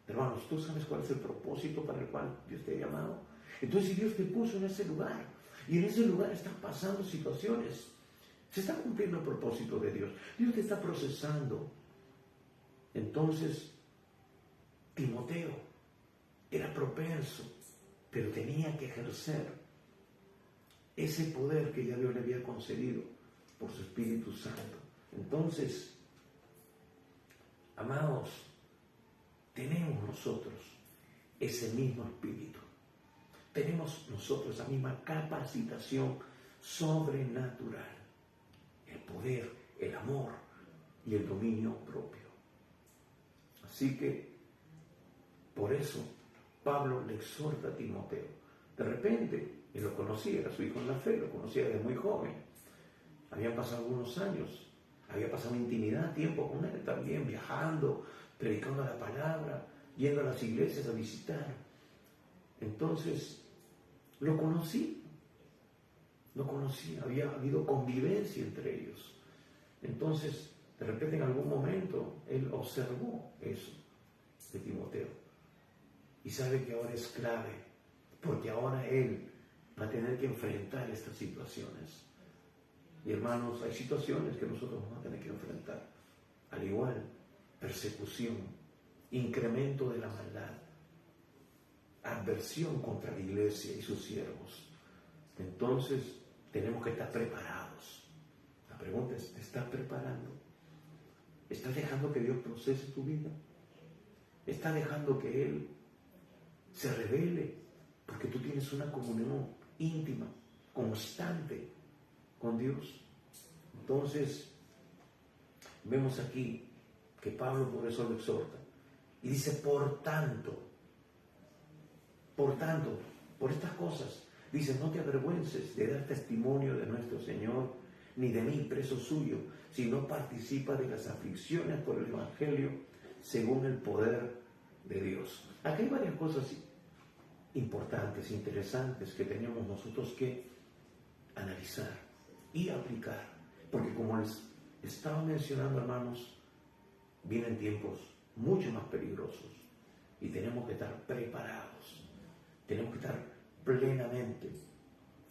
Hermanos, ¿tú sabes cuál es el propósito para el cual Dios te ha llamado? Entonces, si Dios te puso en ese lugar, y en ese lugar están pasando situaciones, se está cumpliendo el propósito de Dios. Dios te está procesando. Entonces, Timoteo era propenso, pero tenía que ejercer ese poder que ya Dios le había concedido por su Espíritu Santo. Entonces, amados, tenemos nosotros ese mismo espíritu. Tenemos nosotros esa misma capacitación sobrenatural. El poder, el amor y el dominio propio. Así que, por eso, Pablo le exhorta a Timoteo. De repente, él lo conocía, era su hijo en la fe, lo conocía desde muy joven. Habían pasado algunos años, había pasado intimidad, tiempo con él también, viajando, predicando la palabra, yendo a las iglesias a visitar. Entonces, lo conocí, había habido convivencia entre ellos. Entonces, de repente en algún momento, él observó eso de Timoteo. Y sabe que ahora es clave, porque ahora él va a tener que enfrentar estas situaciones. Y hermanos, hay situaciones que nosotros vamos a tener que enfrentar. Al igual, persecución, incremento de la maldad, adversión contra la iglesia y sus siervos. Entonces, tenemos que estar preparados. La pregunta es, ¿te estás preparando? ¿Estás dejando que Dios procese tu vida? ¿Estás dejando que Él se revele? Porque tú tienes una comunión íntima, constante con Dios. Entonces, vemos aquí que Pablo por eso lo exhorta. Y dice, por tanto, por estas cosas, dice, no te avergüences de dar testimonio de nuestro Señor, ni de mí, preso suyo, sino participa de las aflicciones por el Evangelio según el poder de Dios. Aquí hay varias cosas importantes, interesantes, que tenemos nosotros que analizar y aplicar. Porque como les estaba mencionando, hermanos, vienen tiempos mucho más peligrosos y tenemos que estar preparados. Tenemos que estar plenamente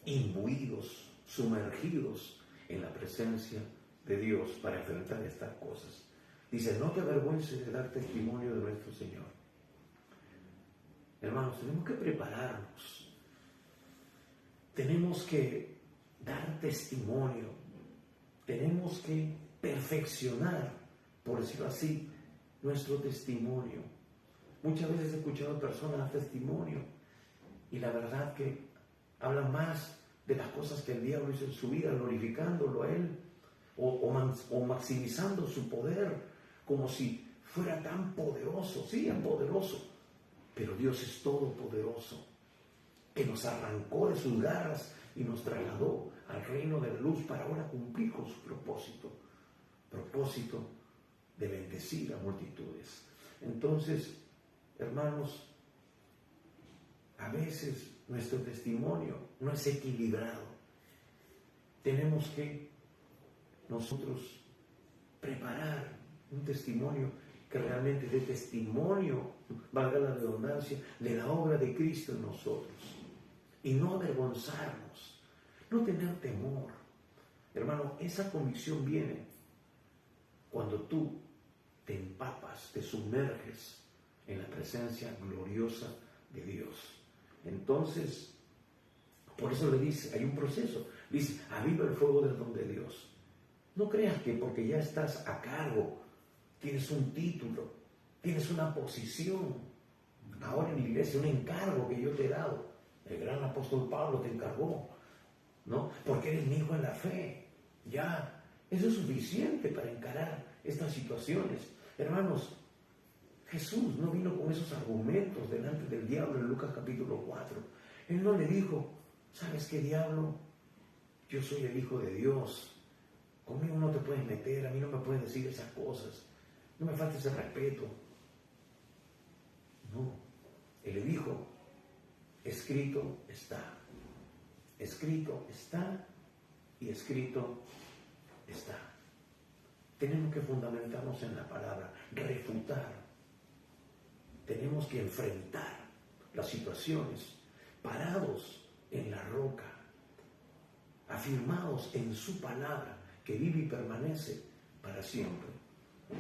imbuidos, sumergidos en la presencia de Dios para enfrentar estas cosas. Dice, no te avergüences de dar testimonio de nuestro Señor. Hermanos, tenemos que prepararnos. Tenemos que dar testimonio. Tenemos que perfeccionar, por decirlo así, nuestro testimonio. Muchas veces he escuchado personas dar testimonio y la verdad que hablan más de las cosas que el diablo hizo en su vida, glorificándolo a él o maximizando su poder como si fuera tan poderoso. Sí, es poderoso, pero Dios es todopoderoso, que nos arrancó de sus garras y nos trasladó al reino de la luz para ahora cumplir con su propósito de bendecir a multitudes. Entonces, hermanos, a veces nuestro testimonio no es equilibrado. Tenemos que nosotros preparar un testimonio que realmente dé testimonio, valga la redundancia, de la obra de Cristo en nosotros. Y no avergonzarnos, no tener temor. Hermano, esa convicción viene cuando tú te empapas, te sumerges en la presencia gloriosa de Dios. Entonces, por eso le dice, hay un proceso. Dice, aviva el fuego del don de Dios. No creas que porque ya estás a cargo, tienes un título, tienes una posición, ahora en la iglesia, un encargo que yo te he dado. El gran apóstol Pablo te encargó, ¿no? Porque eres mi hijo en la fe. Ya, eso es suficiente para encarar estas situaciones. Hermanos, Jesús no vino con esos argumentos delante del diablo en Lucas capítulo 4. Él no le dijo, ¿sabes qué, diablo? Yo soy el Hijo de Dios. Conmigo no te puedes meter, a mí no me puedes decir esas cosas. No me faltes el respeto. No, él le dijo, escrito está. Escrito está y escrito está. Tenemos que fundamentarnos en la palabra, refutar. Tenemos que enfrentar las situaciones parados en la roca, afirmados en su palabra que vive y permanece para siempre.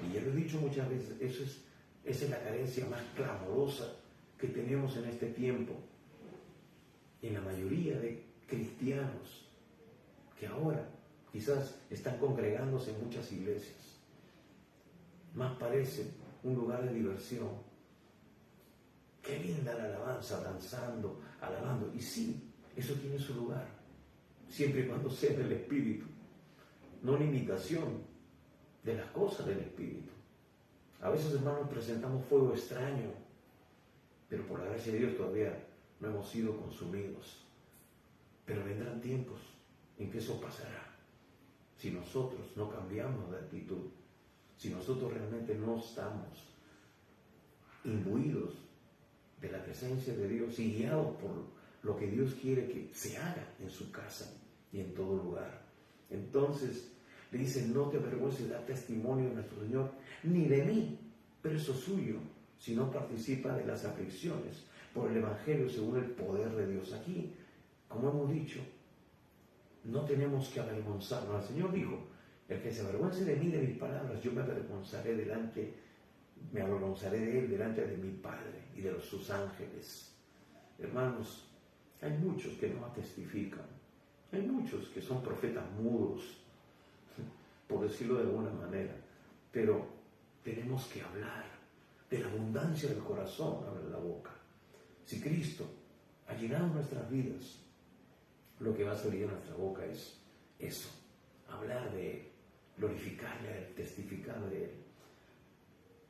Y ya lo he dicho muchas veces, esa es la carencia más clamorosa que tenemos en este tiempo, en la mayoría de cristianos que ahora quizás están congregándose en muchas iglesias. Más parece un lugar de diversión. Qué linda la alabanza, danzando, alabando. Y sí, eso tiene su lugar, siempre y cuando sea del Espíritu, no una imitación de las cosas del Espíritu. A veces, hermanos, presentamos fuego extraño, pero por la gracia de Dios todavía no hemos sido consumidos. Pero vendrán tiempos en que eso pasará. Si nosotros no cambiamos de actitud, si nosotros realmente no estamos imbuidos de la presencia de Dios y guiados por lo que Dios quiere que se haga en su casa y en todo lugar. Entonces le dice, no te avergüences de dar testimonio de nuestro Señor, ni de mí, preso suyo, si no participa de las aflicciones por el Evangelio según el poder de Dios. Aquí, como hemos dicho, no tenemos que avergonzarnos. El Señor dijo, el que se avergüence de mí, de mis palabras, yo me avergonzaré de él delante de mi Padre y de sus ángeles. Hermanos, hay muchos que no testifican, hay muchos que son profetas mudos, por decirlo de alguna manera, pero tenemos que hablar de la abundancia del corazón, abre la boca. Si Cristo ha llenado nuestras vidas, lo que va a salir de nuestra boca es eso, hablar de Él, glorificarle a Él, testificar de Él.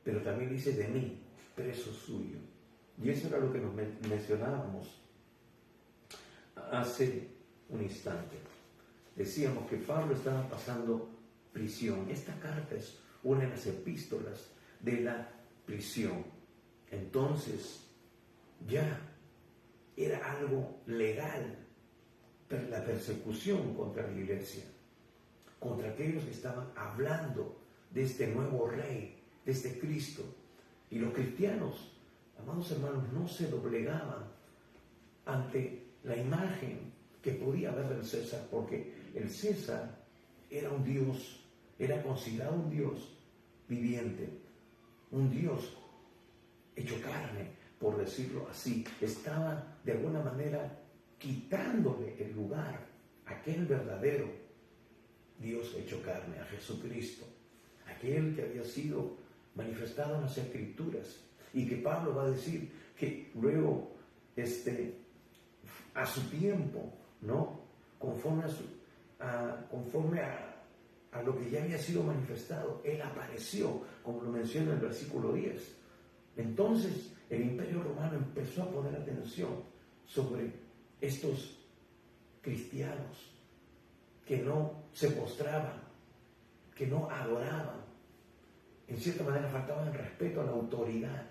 Pero también dice de mí, preso suyo. Y eso era lo que nos mencionábamos hace un instante. Decíamos que Pablo estaba pasando prisión. Esta carta es una de las epístolas de la prisión. Entonces, ya era algo legal la persecución contra la iglesia, contra aquellos que estaban hablando de este nuevo rey, de este Cristo. Y los cristianos, amados hermanos, no se doblegaban ante la imagen que podía haber del César, porque el César era un Dios, era considerado un Dios viviente, un Dios hecho carne, por decirlo así. Estaba de alguna manera quitándole el lugar a aquel verdadero Dios hecho carne, a Jesucristo, aquel que había sido manifestado en las Escrituras, y que Pablo va a decir que luego, a su tiempo, ¿no? Conforme a lo que ya había sido manifestado, Él apareció, como lo menciona en el versículo 10. Entonces, el Imperio Romano empezó a poner atención sobre estos cristianos que no se postraban, que no adoraban. En cierta manera faltaban el respeto a la autoridad.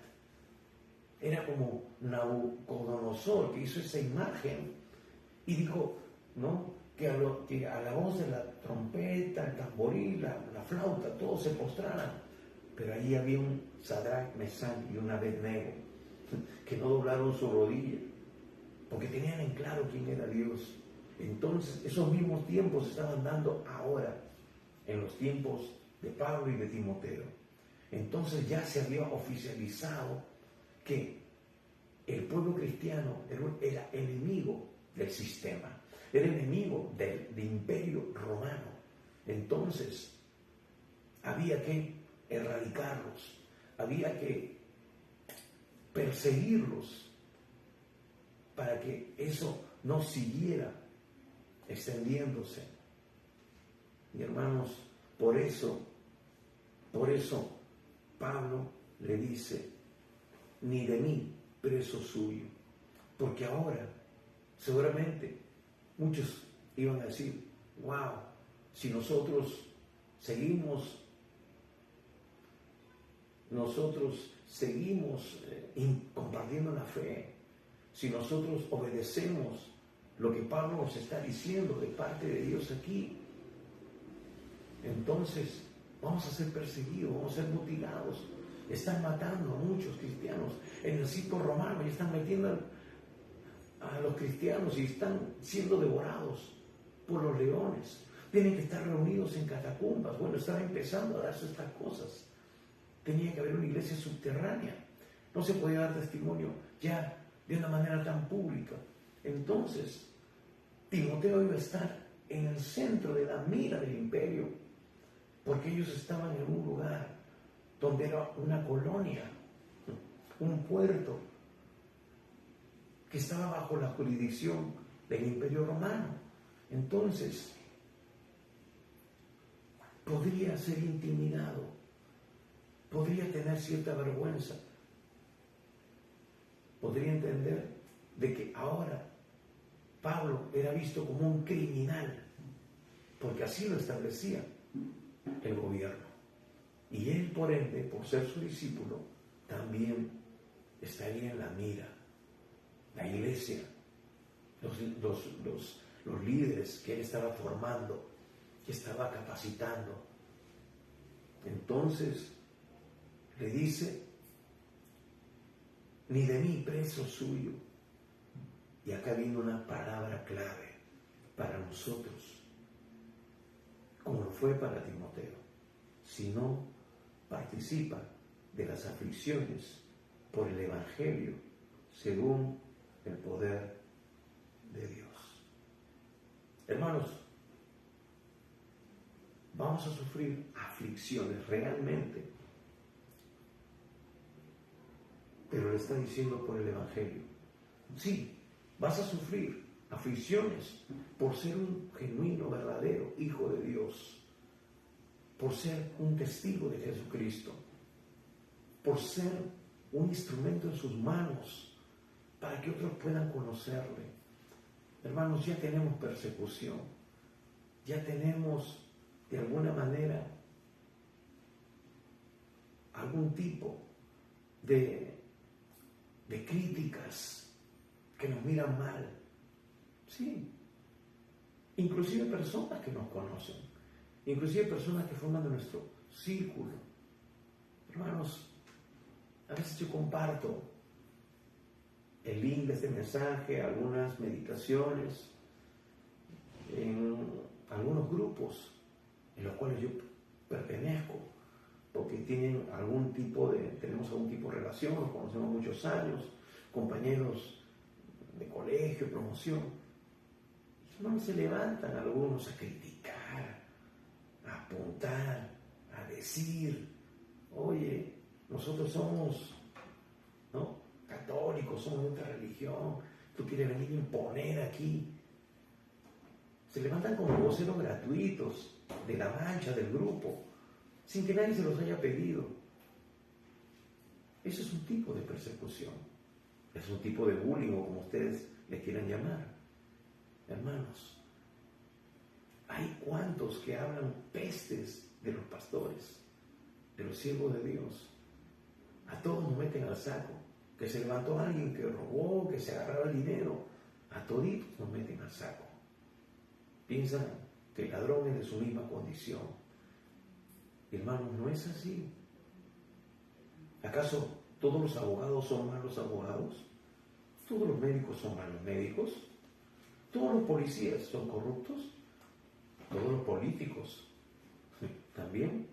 Era como Nabucodonosor, que hizo esa imagen y dijo, ¿no?, que a la voz de la trompeta, el tamboril, la flauta, todos se postraran. Pero ahí había un Sadrach, Mesach y un Abednego que no doblaron su rodilla, porque tenían en claro quién era Dios. Entonces, esos mismos tiempos se estaban dando ahora, en los tiempos de Pablo y de Timoteo. Entonces ya se había oficializado que el pueblo cristiano era enemigo del sistema, era enemigo del imperio romano. Entonces, había que erradicarlos, había que perseguirlos para que eso no siguiera extendiéndose. Y hermanos, por eso Pablo le dice, ni de mí, preso suyo. Porque ahora, seguramente, muchos iban a decir, wow, si nosotros seguimos compartiendo la fe, si nosotros obedecemos lo que Pablo nos está diciendo de parte de Dios aquí, entonces vamos a ser perseguidos, vamos a ser mutilados. Están matando a muchos cristianos en el circo romano y están metiendo a los cristianos y están siendo devorados por los leones. Tienen que estar reunidos en catacumbas. Bueno, estaba empezando a darse estas cosas. Tenía que haber una iglesia subterránea. No se podía dar testimonio ya de una manera tan pública. Entonces, Timoteo iba a estar en el centro de la mira del imperio, porque ellos estaban en un lugar donde era una colonia, un puerto que estaba bajo la jurisdicción del imperio romano. Entonces, podría ser intimidado, podría tener cierta vergüenza, podría entender de que ahora Pablo era visto como un criminal, porque así lo establecía el gobierno. Y él, por ende, por ser su discípulo, también estaría en la mira. La iglesia, los líderes que él estaba formando, que estaba capacitando. Entonces, le dice, ni de mí, preso suyo. Y acá viene una palabra clave para nosotros, como lo fue para Timoteo. Si no participa de las aflicciones por el Evangelio según el poder de Dios. Hermanos, vamos a sufrir aflicciones realmente, pero le está diciendo por el Evangelio. Sí, vas a sufrir aflicciones por ser un genuino, verdadero hijo de Dios, por ser un testigo de Jesucristo, por ser un instrumento en sus manos para que otros puedan conocerle. Hermanos, ya tenemos persecución, ya tenemos de alguna manera algún tipo de críticas que nos miran mal. Sí, inclusive personas que nos conocen, inclusive personas que forman de nuestro círculo. Hermanos, a veces yo comparto el link de este mensaje, algunas meditaciones en algunos grupos en los cuales yo pertenezco, porque tenemos algún tipo de relación, nos conocemos muchos años, compañeros de colegio, promoción. Hermanos, se levantan algunos a criticar, a apuntar, a decir, oye, nosotros somos, ¿no?, católicos, somos de otra religión, tú quieres venir a imponer aquí. Se levantan como voceros gratuitos de la mancha, del grupo, sin que nadie se los haya pedido. Eso es un tipo de persecución, es un tipo de bullying, o como ustedes le quieran llamar. Hermanos, hay cuantos que hablan pestes de los pastores, de los siervos de Dios. A todos nos meten al saco. Que se levantó alguien que robó, que se agarraba el dinero, a toditos nos meten al saco. Piensan que el ladrón es de su misma condición. Hermanos, no es así. ¿Acaso todos los abogados son malos abogados? ¿Todos los médicos son malos médicos? ¿Todos los policías son corruptos? ¿Todos los políticos también?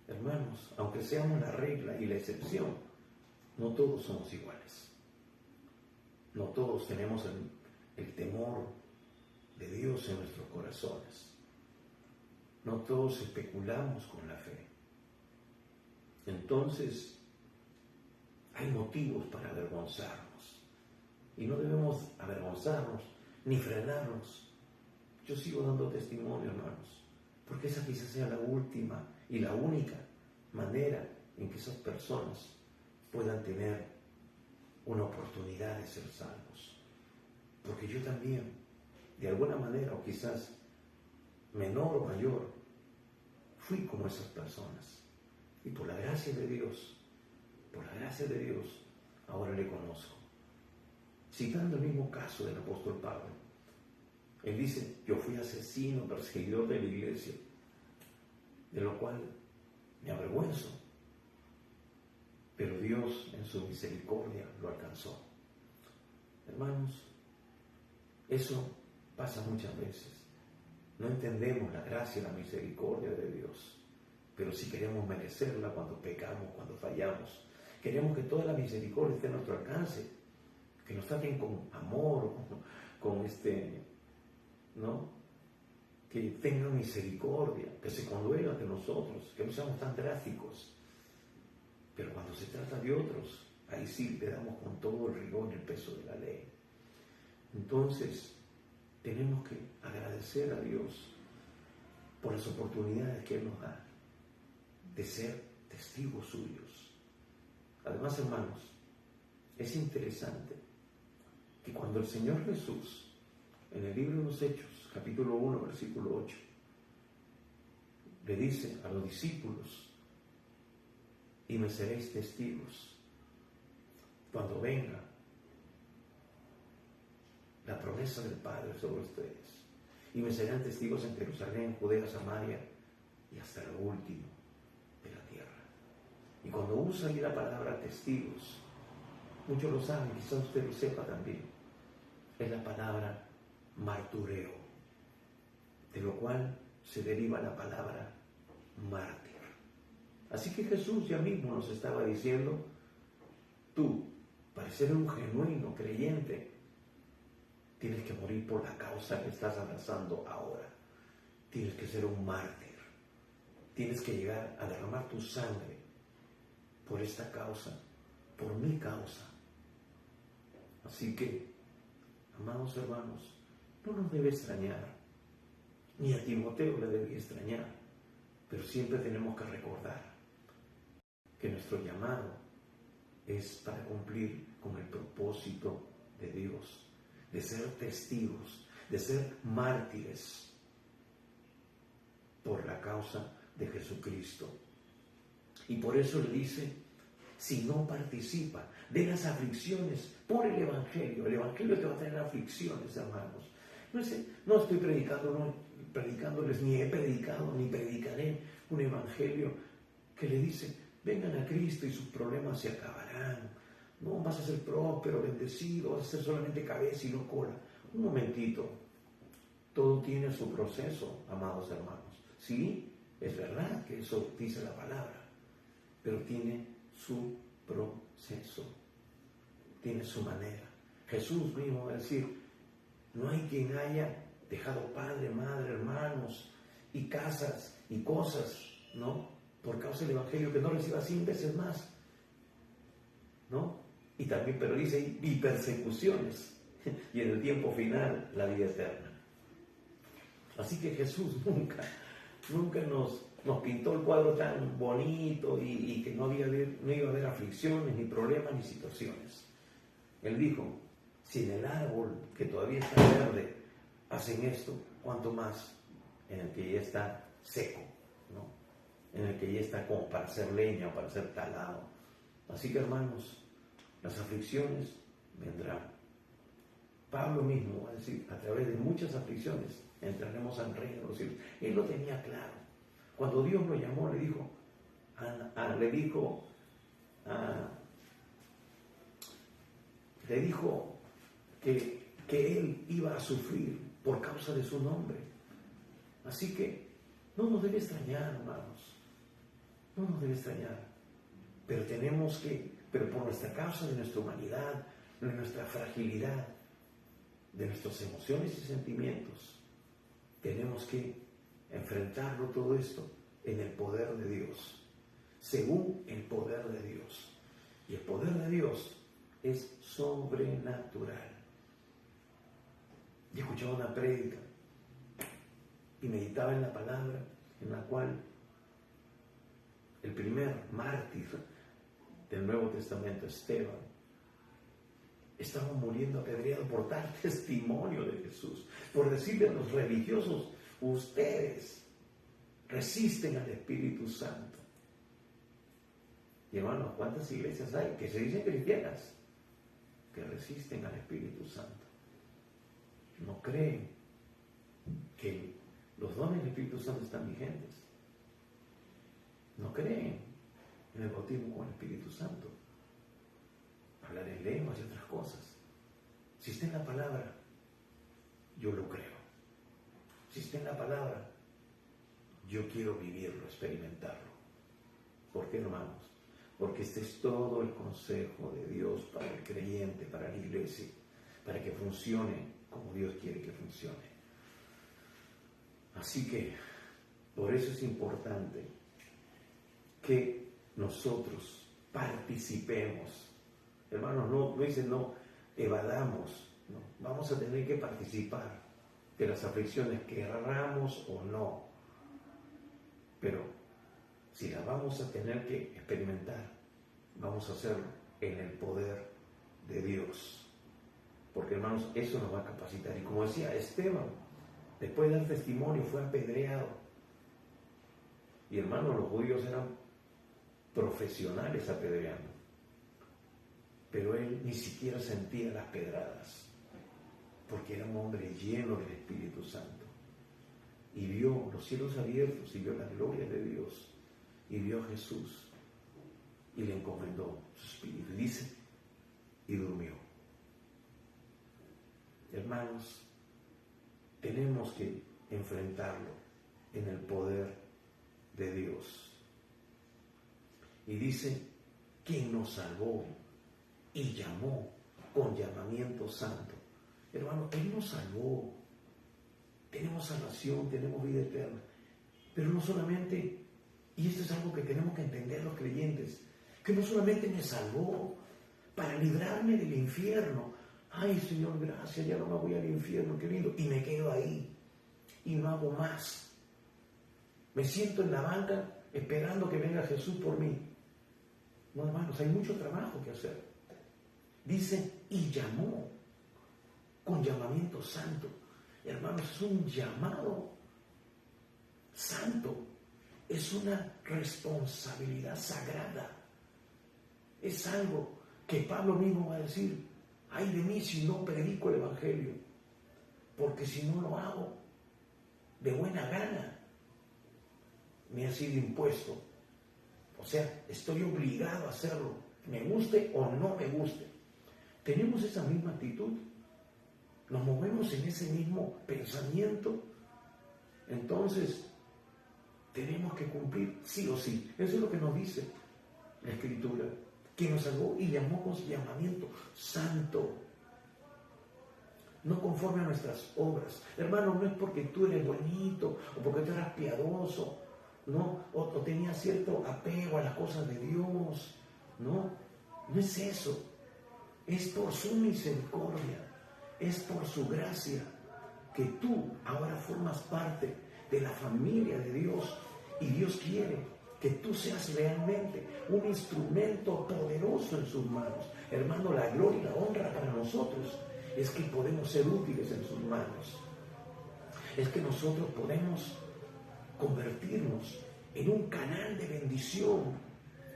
Hermanos, aunque seamos la regla y la excepción, No todos somos iguales. No todos tenemos el temor de Dios en nuestros corazones. No todos especulamos con la fe. Entonces, hay motivos para avergonzarnos. Y no debemos avergonzarnos ni frenarnos. Yo sigo dando testimonio, hermanos, porque esa quizás sea la última y la única manera en que esas personas puedan tener una oportunidad de ser salvos. Porque yo también, de alguna manera, o quizás menor o mayor, fui como esas personas. Y por la gracia de Dios, ahora le conozco. Citando el mismo caso del apóstol Pablo, él dice: yo fui asesino, perseguidor de la iglesia, de lo cual me avergüenzo, pero Dios en su misericordia lo alcanzó. Hermanos, eso pasa muchas veces. No entendemos la gracia y la misericordia de Dios, pero sí queremos merecerla cuando pecamos, cuando fallamos. Queremos que toda la misericordia esté a nuestro alcance, que nos traten con amor, ¿no? Que tengan misericordia, que se conduelan de nosotros, que no seamos tan drásticos. Pero cuando se trata de otros, ahí sí le damos con todo el rigor y el peso de la ley. Entonces, tenemos que agradecer a Dios por las oportunidades que Él nos da de ser testigos suyos. Además, hermanos, es interesante que cuando el Señor Jesús, en el libro de los Hechos, capítulo 1, versículo 8, le dice a los discípulos: y me seréis testigos cuando venga la promesa del Padre sobre ustedes, y me serán testigos en Jerusalén, Judea, Samaria y hasta lo último de la tierra. Y cuando usa ahí la palabra testigos, muchos lo saben, quizás usted lo sepa también, es la palabra martureo, de lo cual se deriva la palabra mártir. Así que Jesús ya mismo nos estaba diciendo: tú, para ser un genuino creyente, tienes que morir por la causa que estás abrazando ahora. Tienes que ser un mártir. Tienes que llegar a derramar tu sangre por esta causa, por mi causa. Así que, amados hermanos, no nos debe extrañar, ni a Timoteo le debe extrañar, pero siempre tenemos que recordar que nuestro llamado es para cumplir con el propósito de Dios, de ser testigos, de ser mártires por la causa de Jesucristo. Y por eso le dice: si no participa de las aflicciones por el Evangelio te va a traer aflicciones, hermanos. No estoy predicándoles, ni he predicado, ni predicaré un Evangelio que le dice: vengan a Cristo y sus problemas se acabarán. No, vas a ser próspero, bendecido, vas a ser solamente cabeza y no cola. Un momentito. Todo tiene su proceso, amados hermanos. Sí, es verdad que eso dice la palabra, pero tiene su proceso, tiene su manera. Jesús mismo va a decir: no hay quien haya dejado padre, madre, hermanos y casas y cosas, ¿no?, por causa del Evangelio, que no reciba 100 veces más, ¿no? Y también, pero dice, y persecuciones, y en el tiempo final, la vida eterna. Así que Jesús nunca nos pintó el cuadro tan bonito y que no iba a haber aflicciones, ni problemas, ni situaciones. Él dijo: si en el árbol que todavía está verde hacen esto, ¿cuánto más en el que ya está seco, ¿no?, en el que ya está como para hacer leña o para ser talado? Así que, hermanos, las aflicciones vendrán. Pablo mismo va a decir: a través de muchas aflicciones entraremos al reino de los cielos. Él lo tenía claro. Cuando Dios lo llamó, le dijo que él iba a sufrir por causa de su nombre. Así que no nos debe extrañar, hermanos, no nos debe extrañar, pero tenemos que pero por nuestra causa, de nuestra humanidad, de nuestra fragilidad, de nuestras emociones y sentimientos, tenemos que enfrentarlo todo esto en el poder de Dios, según el poder de Dios. Y el poder de Dios es sobrenatural. Yo escuchaba una prédica y meditaba en la palabra en la cual el primer mártir del Nuevo Testamento, Esteban, estaba muriendo apedreado por dar testimonio de Jesús, por decirle a los religiosos: ustedes resisten al Espíritu Santo. Y hermanos, ¿cuántas iglesias hay que se dicen cristianas que resisten al Espíritu Santo? No creen que los dones del Espíritu Santo están vigentes. No creen en el bautismo con el Espíritu Santo, hablar en lenguas y otras cosas. Si está en la palabra, yo lo creo. Si está en la palabra, yo quiero vivirlo, experimentarlo. ¿Por qué, hermanos? Porque este es todo el consejo de Dios para el creyente, para la iglesia, para que funcione como Dios quiere que funcione. Así que, por eso es importante que nosotros participemos. Hermanos, no dicen no evadamos, no. Vamos a tener que participar de las aflicciones, querramos o no. Pero si las vamos a tener que experimentar, vamos a hacerlo en el poder de Dios. Porque, hermanos, eso nos va a capacitar. Y como decía Esteban, después de dar testimonio, fue apedreado. Y, hermanos, los judíos eran profesionales apedreando, pero él ni siquiera sentía las pedradas, porque era un hombre lleno del Espíritu Santo, y vio los cielos abiertos, y vio la gloria de Dios, y vio a Jesús, y le encomendó su espíritu, y dice, y durmió. Hermanos, tenemos que enfrentarlo en el poder de Dios. Y dice, quien nos salvó y llamó con llamamiento santo. Hermano, Él nos salvó. Tenemos salvación, tenemos vida eterna. Pero no solamente, y esto es algo que tenemos que entender los creyentes, que no solamente me salvó para librarme del infierno. Ay, Señor, gracias, ya no me voy al infierno, qué lindo. Y me quedo ahí y no hago más. Me siento en la banca esperando que venga Jesús por mí. No, hermanos, hay mucho trabajo que hacer. Dice, y llamó con llamamiento santo. Hermanos, es un llamado santo. Es una responsabilidad sagrada. Es algo que Pablo mismo va a decir, ay de mí si no predico el Evangelio, porque si no lo hago de buena gana, me ha sido impuesto. O sea, estoy obligado a hacerlo, me guste o no me guste. ¿Tenemos esa misma actitud? ¿Nos movemos en ese mismo pensamiento? Entonces, tenemos que cumplir sí o sí. Eso es lo que nos dice la Escritura, que nos salvó y llamó con llamamiento santo, no conforme a nuestras obras. Hermano, no es porque tú eres bonito o porque tú eras piadoso, ¿no? O tenías cierto apego a las cosas de Dios, no es eso. Es por su misericordia, es por su gracia que tú ahora formas parte de la familia de Dios, y Dios quiere que tú seas realmente un instrumento poderoso en sus manos. Hermano, la gloria y la honra para nosotros es que podemos ser útiles en sus manos. Es que nosotros podemos convertirnos en un canal de bendición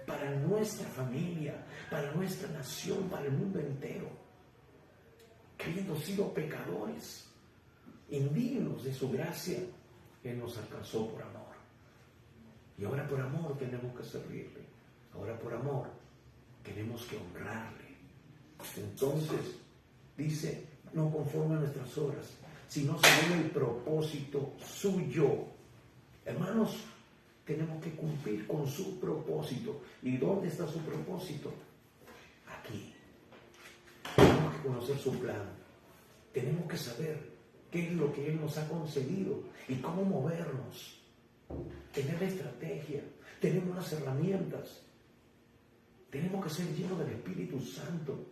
para nuestra familia, para nuestra nación, para el mundo entero, que habiendo sido pecadores, indignos de su gracia, Él nos alcanzó por amor. Y ahora por amor tenemos que servirle. Ahora por amor tenemos que honrarle. Entonces, dice, no conforme a nuestras obras, sino según el propósito suyo. Hermanos, tenemos que cumplir con su propósito. ¿Y dónde está su propósito? que conocer su plan. Tenemos que saber qué es lo que Él nos ha concedido y cómo movernos. Tener la estrategia, tenemos las herramientas. Tenemos que ser llenos del Espíritu Santo.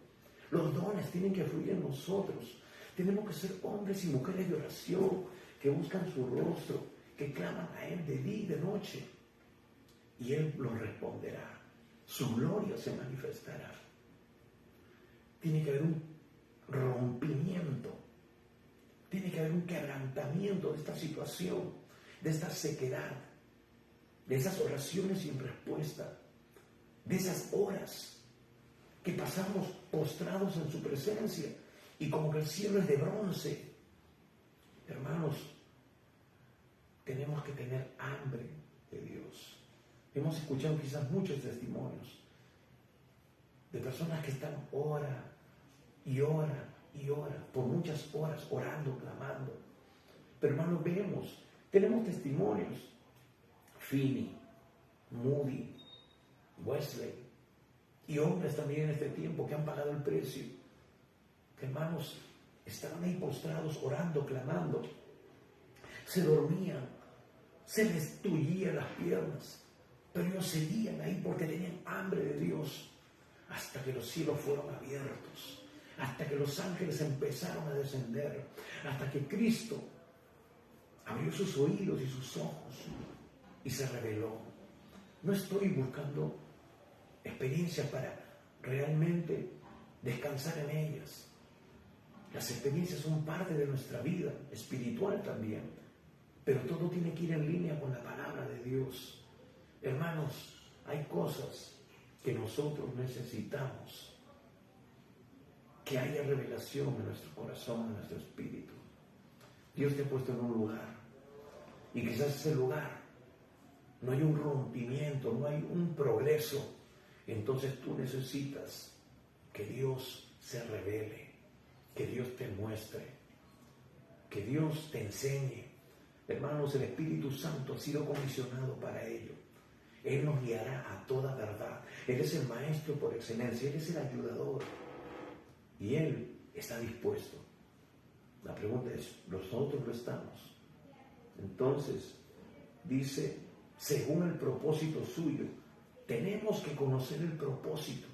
Los dones tienen que fluir en nosotros. Tenemos que ser hombres y mujeres de oración que buscan su rostro, que claman a Él de día y de noche. Y Él los responderá. Su gloria se manifestará. Tiene que haber un rompimiento. Tiene que haber un quebrantamiento de esta situación, de esta sequedad, de esas oraciones sin respuesta, de esas horas que pasamos postrados en su presencia y como que el cielo es de bronce. Hermanos, tenemos que tener hambre de Dios. Hemos escuchado quizás muchos testimonios de personas que están hora y hora y hora, por muchas horas, orando, clamando. Pero hermanos, tenemos testimonios. Finney, Moody, Wesley y hombres también en este tiempo que han pagado el precio. Que hermanos, estaban ahí postrados, orando, clamando. Se dormían, se les tullían las piernas, pero ellos seguían ahí porque tenían hambre de Dios, hasta que los cielos fueron abiertos, hasta que los ángeles empezaron a descender, hasta que Cristo abrió sus oídos y sus ojos y se reveló. No estoy buscando experiencias para realmente descansar en ellas. Las experiencias son parte de nuestra vida espiritual también, pero todo tiene que ir en línea con la palabra de Dios. Hermanos, hay cosas que nosotros necesitamos, que haya revelación en nuestro corazón, en nuestro espíritu. Dios te ha puesto en un lugar y quizás ese lugar no hay un rompimiento, no hay un progreso. Entonces tú necesitas que Dios se revele, que Dios te muestre, que Dios te enseñe. Hermanos, el Espíritu Santo ha sido comisionado para ello. Él nos guiará a toda verdad. Él es el maestro por excelencia, Él es el ayudador. Y Él está dispuesto. La pregunta es, ¿nosotros lo estamos? Entonces, dice, según el propósito suyo, tenemos que conocer el propósito.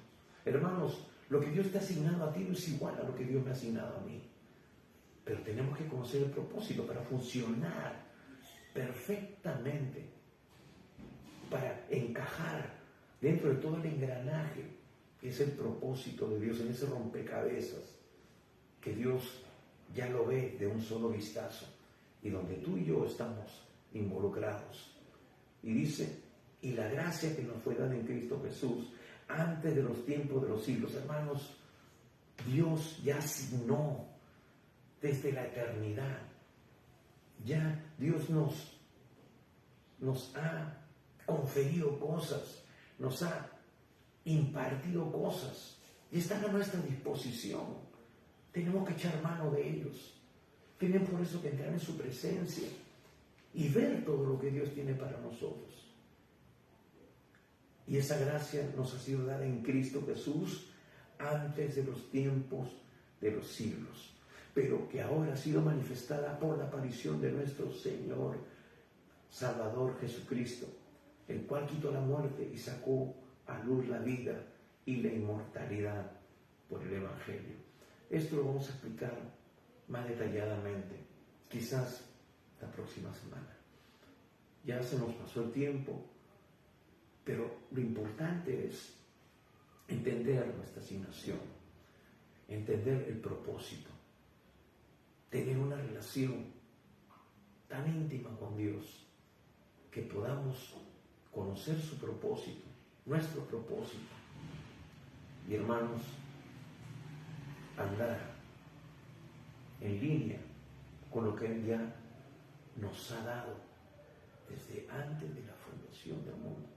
Hermanos, lo que Dios te ha asignado a ti no es igual a lo que Dios me ha asignado a mí. Pero tenemos que conocer el propósito para funcionar perfectamente, para encajar dentro de todo el engranaje que es el propósito de Dios, en ese rompecabezas que Dios ya lo ve de un solo vistazo y donde tú y yo estamos involucrados. Y dice, y la gracia que nos fue dada en Cristo Jesús antes de los tiempos de los siglos. Hermanos, Dios ya asignó desde la eternidad, ya Dios nos ha conferido cosas, nos ha impartido cosas y están a nuestra disposición. Tenemos que echar mano de ellos. Tienen por eso que entrar en su presencia y ver todo lo que Dios tiene para nosotros. Y esa gracia nos ha sido dada en Cristo Jesús antes de los tiempos de los siglos, pero que ahora ha sido manifestada por la aparición de nuestro Señor Salvador Jesucristo, el cual quitó la muerte y sacó a luz la vida y la inmortalidad por el Evangelio. Esto lo vamos a explicar más detalladamente, quizás la próxima semana. Ya se nos pasó el tiempo, pero lo importante es entender nuestra asignación, entender el propósito, tener una relación tan íntima con Dios que podamos conocer su propósito, nuestro propósito. Y hermanos, andar en línea con lo que Él ya nos ha dado desde antes de la fundación del mundo.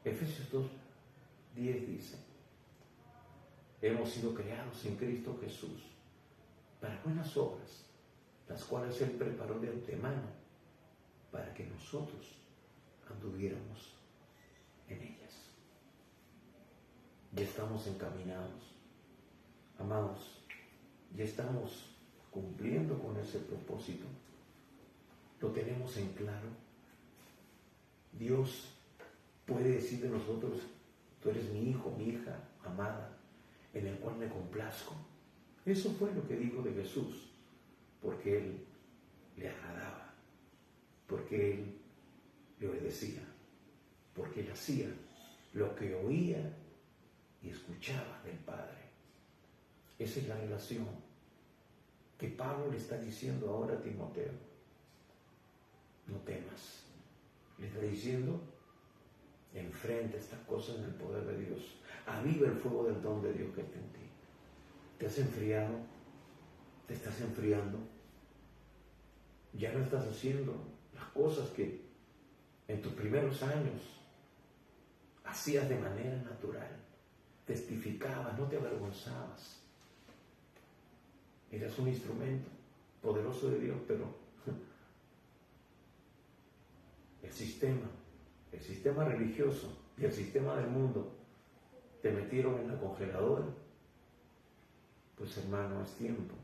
Efesios 2:10 dice, hemos sido creados en Cristo Jesús para buenas obras, las cuales Él preparó de antemano para que nosotros anduviéramos en ellas. Ya estamos encaminados, Amados, ya estamos cumpliendo con ese propósito. Lo tenemos en claro. Dios puede decir de nosotros: tú eres mi hijo, mi hija amada, en el cual me complazco. Eso fue lo que dijo de Jesús, porque Él le agradaba, porque Él le obedecía, porque Él hacía lo que oía y escuchaba del Padre. Esa es la relación que Pablo le está diciendo ahora a Timoteo. No temas. Le está diciendo: enfrenta estas cosas en el poder de Dios. Aviva el fuego del don de Dios que está en ti. ¿Te has enfriado? ¿Te estás enfriando? Ya no estás haciendo las cosas que en tus primeros años hacías de manera natural. Testificabas, no te avergonzabas. Eras un instrumento poderoso de Dios, pero el sistema religioso y el sistema del mundo te metieron en la congeladora. Pues hermano, es tiempo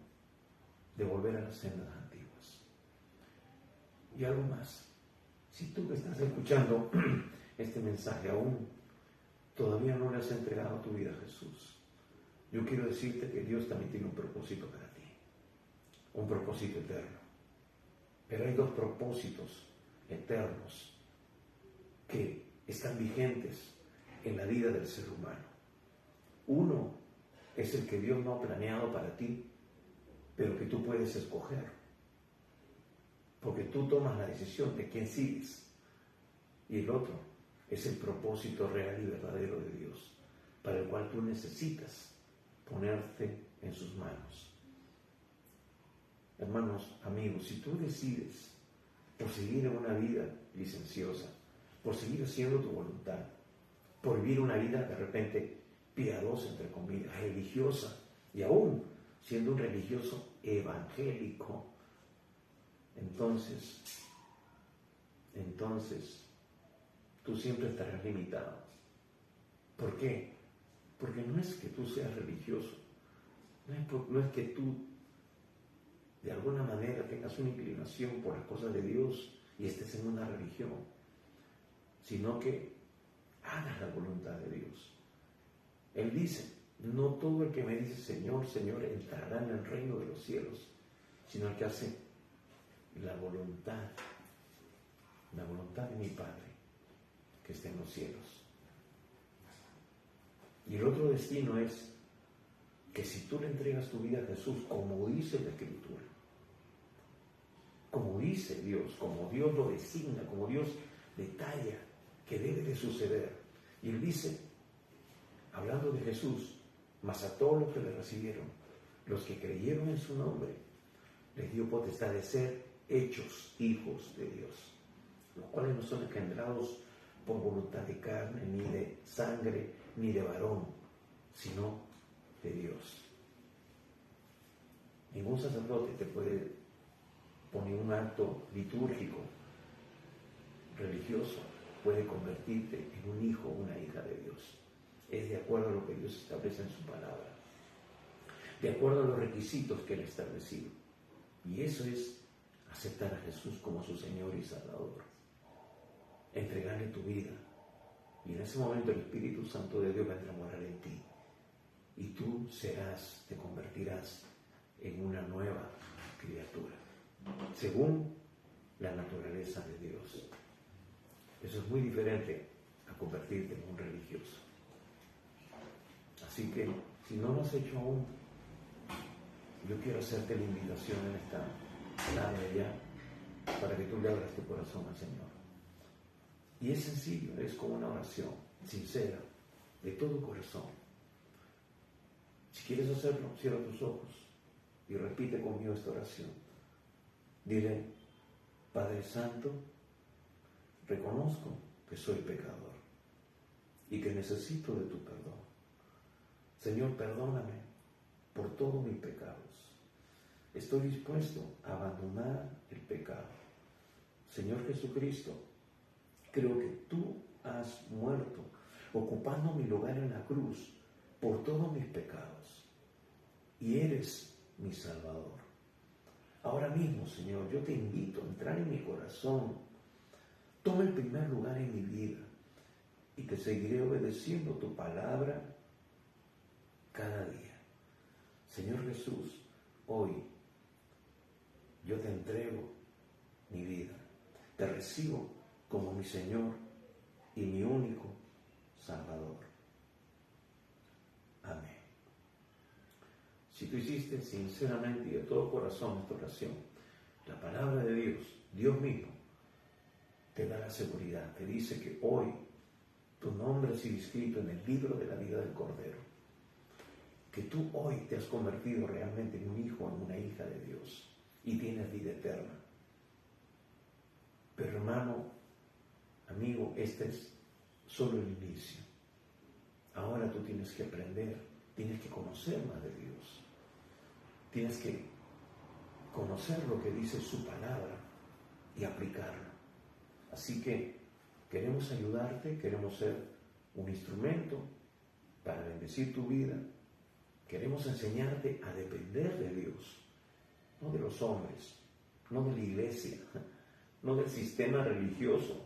de volver a las sendas antiguas. Y algo más, si tú que estás escuchando este mensaje aún todavía no le has entregado tu vida a Jesús, yo quiero decirte que Dios también tiene un propósito para ti, un propósito eterno. Pero hay dos propósitos eternos que están vigentes en la vida del ser humano. Uno es el que Dios no ha planeado para ti, pero que tú puedes escoger, porque tú tomas la decisión de quién sigues. Y el otro es el propósito real y verdadero de Dios, para el cual tú necesitas ponerte en sus manos. Hermanos, amigos, si tú decides por seguir en una vida licenciosa, por seguir haciendo tu voluntad, por vivir una vida de repente piadosa, entre comillas, religiosa, y aún siendo un religioso evangélico, entonces tú siempre estarás limitado. ¿Por qué? Porque no es que tú seas religioso, no es que tú de alguna manera tengas una inclinación por las cosas de Dios y estés en una religión, sino que hagas la voluntad de Dios. Él dice: no todo el que me dice Señor, Señor entrará en el reino de los cielos, sino el que hace la voluntad de mi Padre que está en los cielos. Y el otro destino es que si tú le entregas tu vida a Jesús, como dice la Escritura, como dice Dios, como Dios lo designa, como Dios detalla que debe de suceder. Y Él dice, hablando de Jesús: mas a todos los que le recibieron, los que creyeron en su nombre, les dio potestad de ser hechos hijos de Dios, los cuales no son engendrados por voluntad de carne, ni de sangre, ni de varón, sino de Dios. Ningún sacerdote te puede poner un acto litúrgico, religioso, puede convertirte en un hijo o una hija de Dios. Es de acuerdo a lo que Dios establece en su palabra, de acuerdo a los requisitos que Él ha establecido. Y eso es aceptar a Jesús como su Señor y Salvador, entregarle tu vida, y en ese momento el Espíritu Santo de Dios vendrá a morar en ti, y tú te convertirás en una nueva criatura, según la naturaleza de Dios. Eso es muy diferente a convertirte en un religioso. Así que, si no lo has hecho aún, yo quiero hacerte la invitación en esta tarde ya, para que tú le abras tu corazón al Señor. Y es sencillo, es como una oración sincera, de todo corazón. Si quieres hacerlo, cierra tus ojos y repite conmigo esta oración. Dile: Padre Santo, reconozco que soy pecador y que necesito de tu perdón. Señor, perdóname por todos mis pecados. Estoy dispuesto a abandonar el pecado. Señor Jesucristo, creo que tú has muerto ocupando mi lugar en la cruz por todos mis pecados. y eres mi Salvador. Ahora mismo, Señor, yo te invito a entrar en mi corazón. Toma el primer lugar en mi vida y te seguiré obedeciendo tu palabra cada día. Señor Jesús, hoy yo te entrego mi vida. Te recibo como mi Señor y mi único Salvador. Amén. Si tú hiciste sinceramente y de todo corazón esta oración, la palabra de Dios, Dios mismo, te da la seguridad. Te dice que hoy tu nombre ha sido inscrito en el libro de la vida del Cordero. Que tú hoy te has convertido realmente en un hijo, en una hija de Dios y tienes vida eterna. Pero hermano, amigo, este es solo el inicio. Ahora tú tienes que aprender, tienes que conocer más de Dios. Tienes que conocer lo que dice su palabra y aplicarlo. Así que queremos ayudarte, queremos ser un instrumento para bendecir tu vida. Queremos enseñarte a depender de Dios, no de los hombres, no de la iglesia, no del sistema religioso,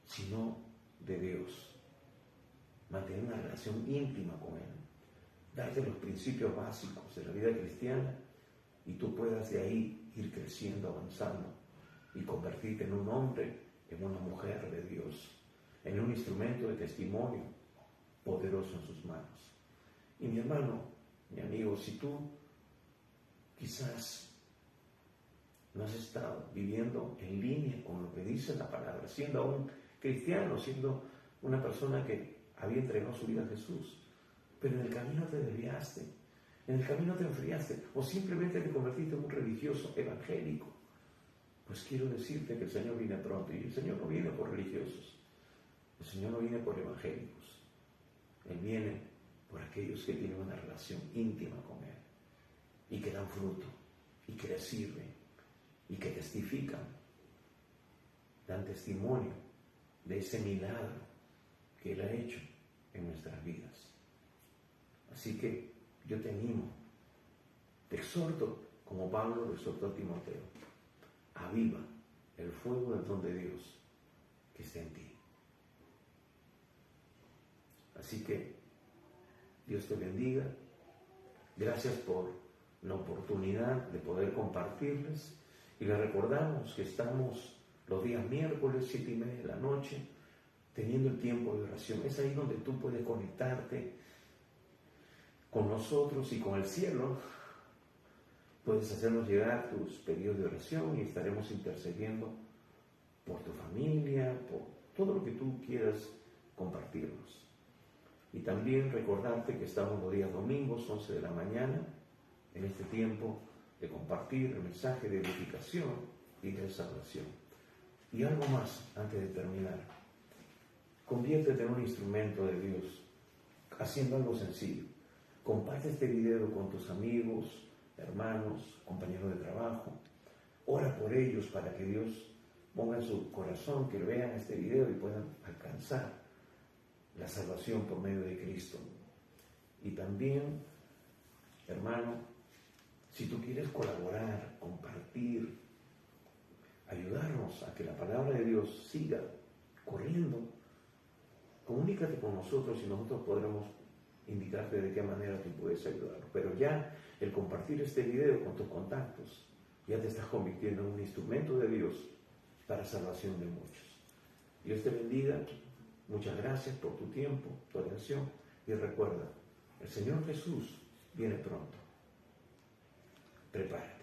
sino de Dios. Mantener una relación íntima con Él, darte los principios básicos de la vida cristiana y tú puedas de ahí ir creciendo, avanzando y convertirte en un hombre, en una mujer de Dios, en un instrumento de testimonio poderoso en sus manos. Y mi hermano, mi amigo, si tú quizás no has estado viviendo en línea con lo que dice la palabra, siendo aún cristiano, siendo una persona que había entregado su vida a Jesús, pero en el camino te desviaste, en el camino te enfriaste, o simplemente te convertiste en un religioso evangélico, pues quiero decirte que el Señor viene pronto, y el Señor no viene por religiosos, el Señor no viene por evangélicos, Él viene por aquellos que tienen una relación íntima con Él, y que dan fruto, y que le sirven, y que testifican, dan testimonio de ese milagro que Él ha hecho en nuestras vidas. Así que yo te animo, te exhorto, como Pablo lo exhortó a Timoteo, aviva el fuego del don de Dios que está en ti. Así que Dios te bendiga. Gracias por la oportunidad de poder compartirles. Y les recordamos que estamos los días miércoles, 7:30 de la noche, teniendo el tiempo de oración. Es ahí donde tú puedes conectarte con nosotros y con el cielo. Puedes hacernos llegar tus pedidos de oración y estaremos intercediendo por tu familia, por todo lo que tú quieras compartirnos. Y también recordarte que estamos los días domingos, 11 de la mañana, en este tiempo de compartir el mensaje de edificación y de salvación. Y algo más antes de terminar. Conviértete en un instrumento de Dios, haciendo algo sencillo. Comparte este video con tus amigos, hermanos, compañeros de trabajo. Ora por ellos para que Dios ponga en su corazón que vean este video y puedan alcanzar la salvación por medio de Cristo. Y también, hermano, si tú quieres colaborar, compartir, ayudarnos a que la palabra de Dios siga corriendo, comunícate con nosotros y nosotros podremos indicarte de qué manera tú puedes ayudarnos. Pero ya el compartir este video con tus contactos, ya te estás convirtiendo en un instrumento de Dios para salvación de muchos. Dios te bendiga. Muchas gracias por tu tiempo, tu atención. Y recuerda, el Señor Jesús viene pronto. Prepárate.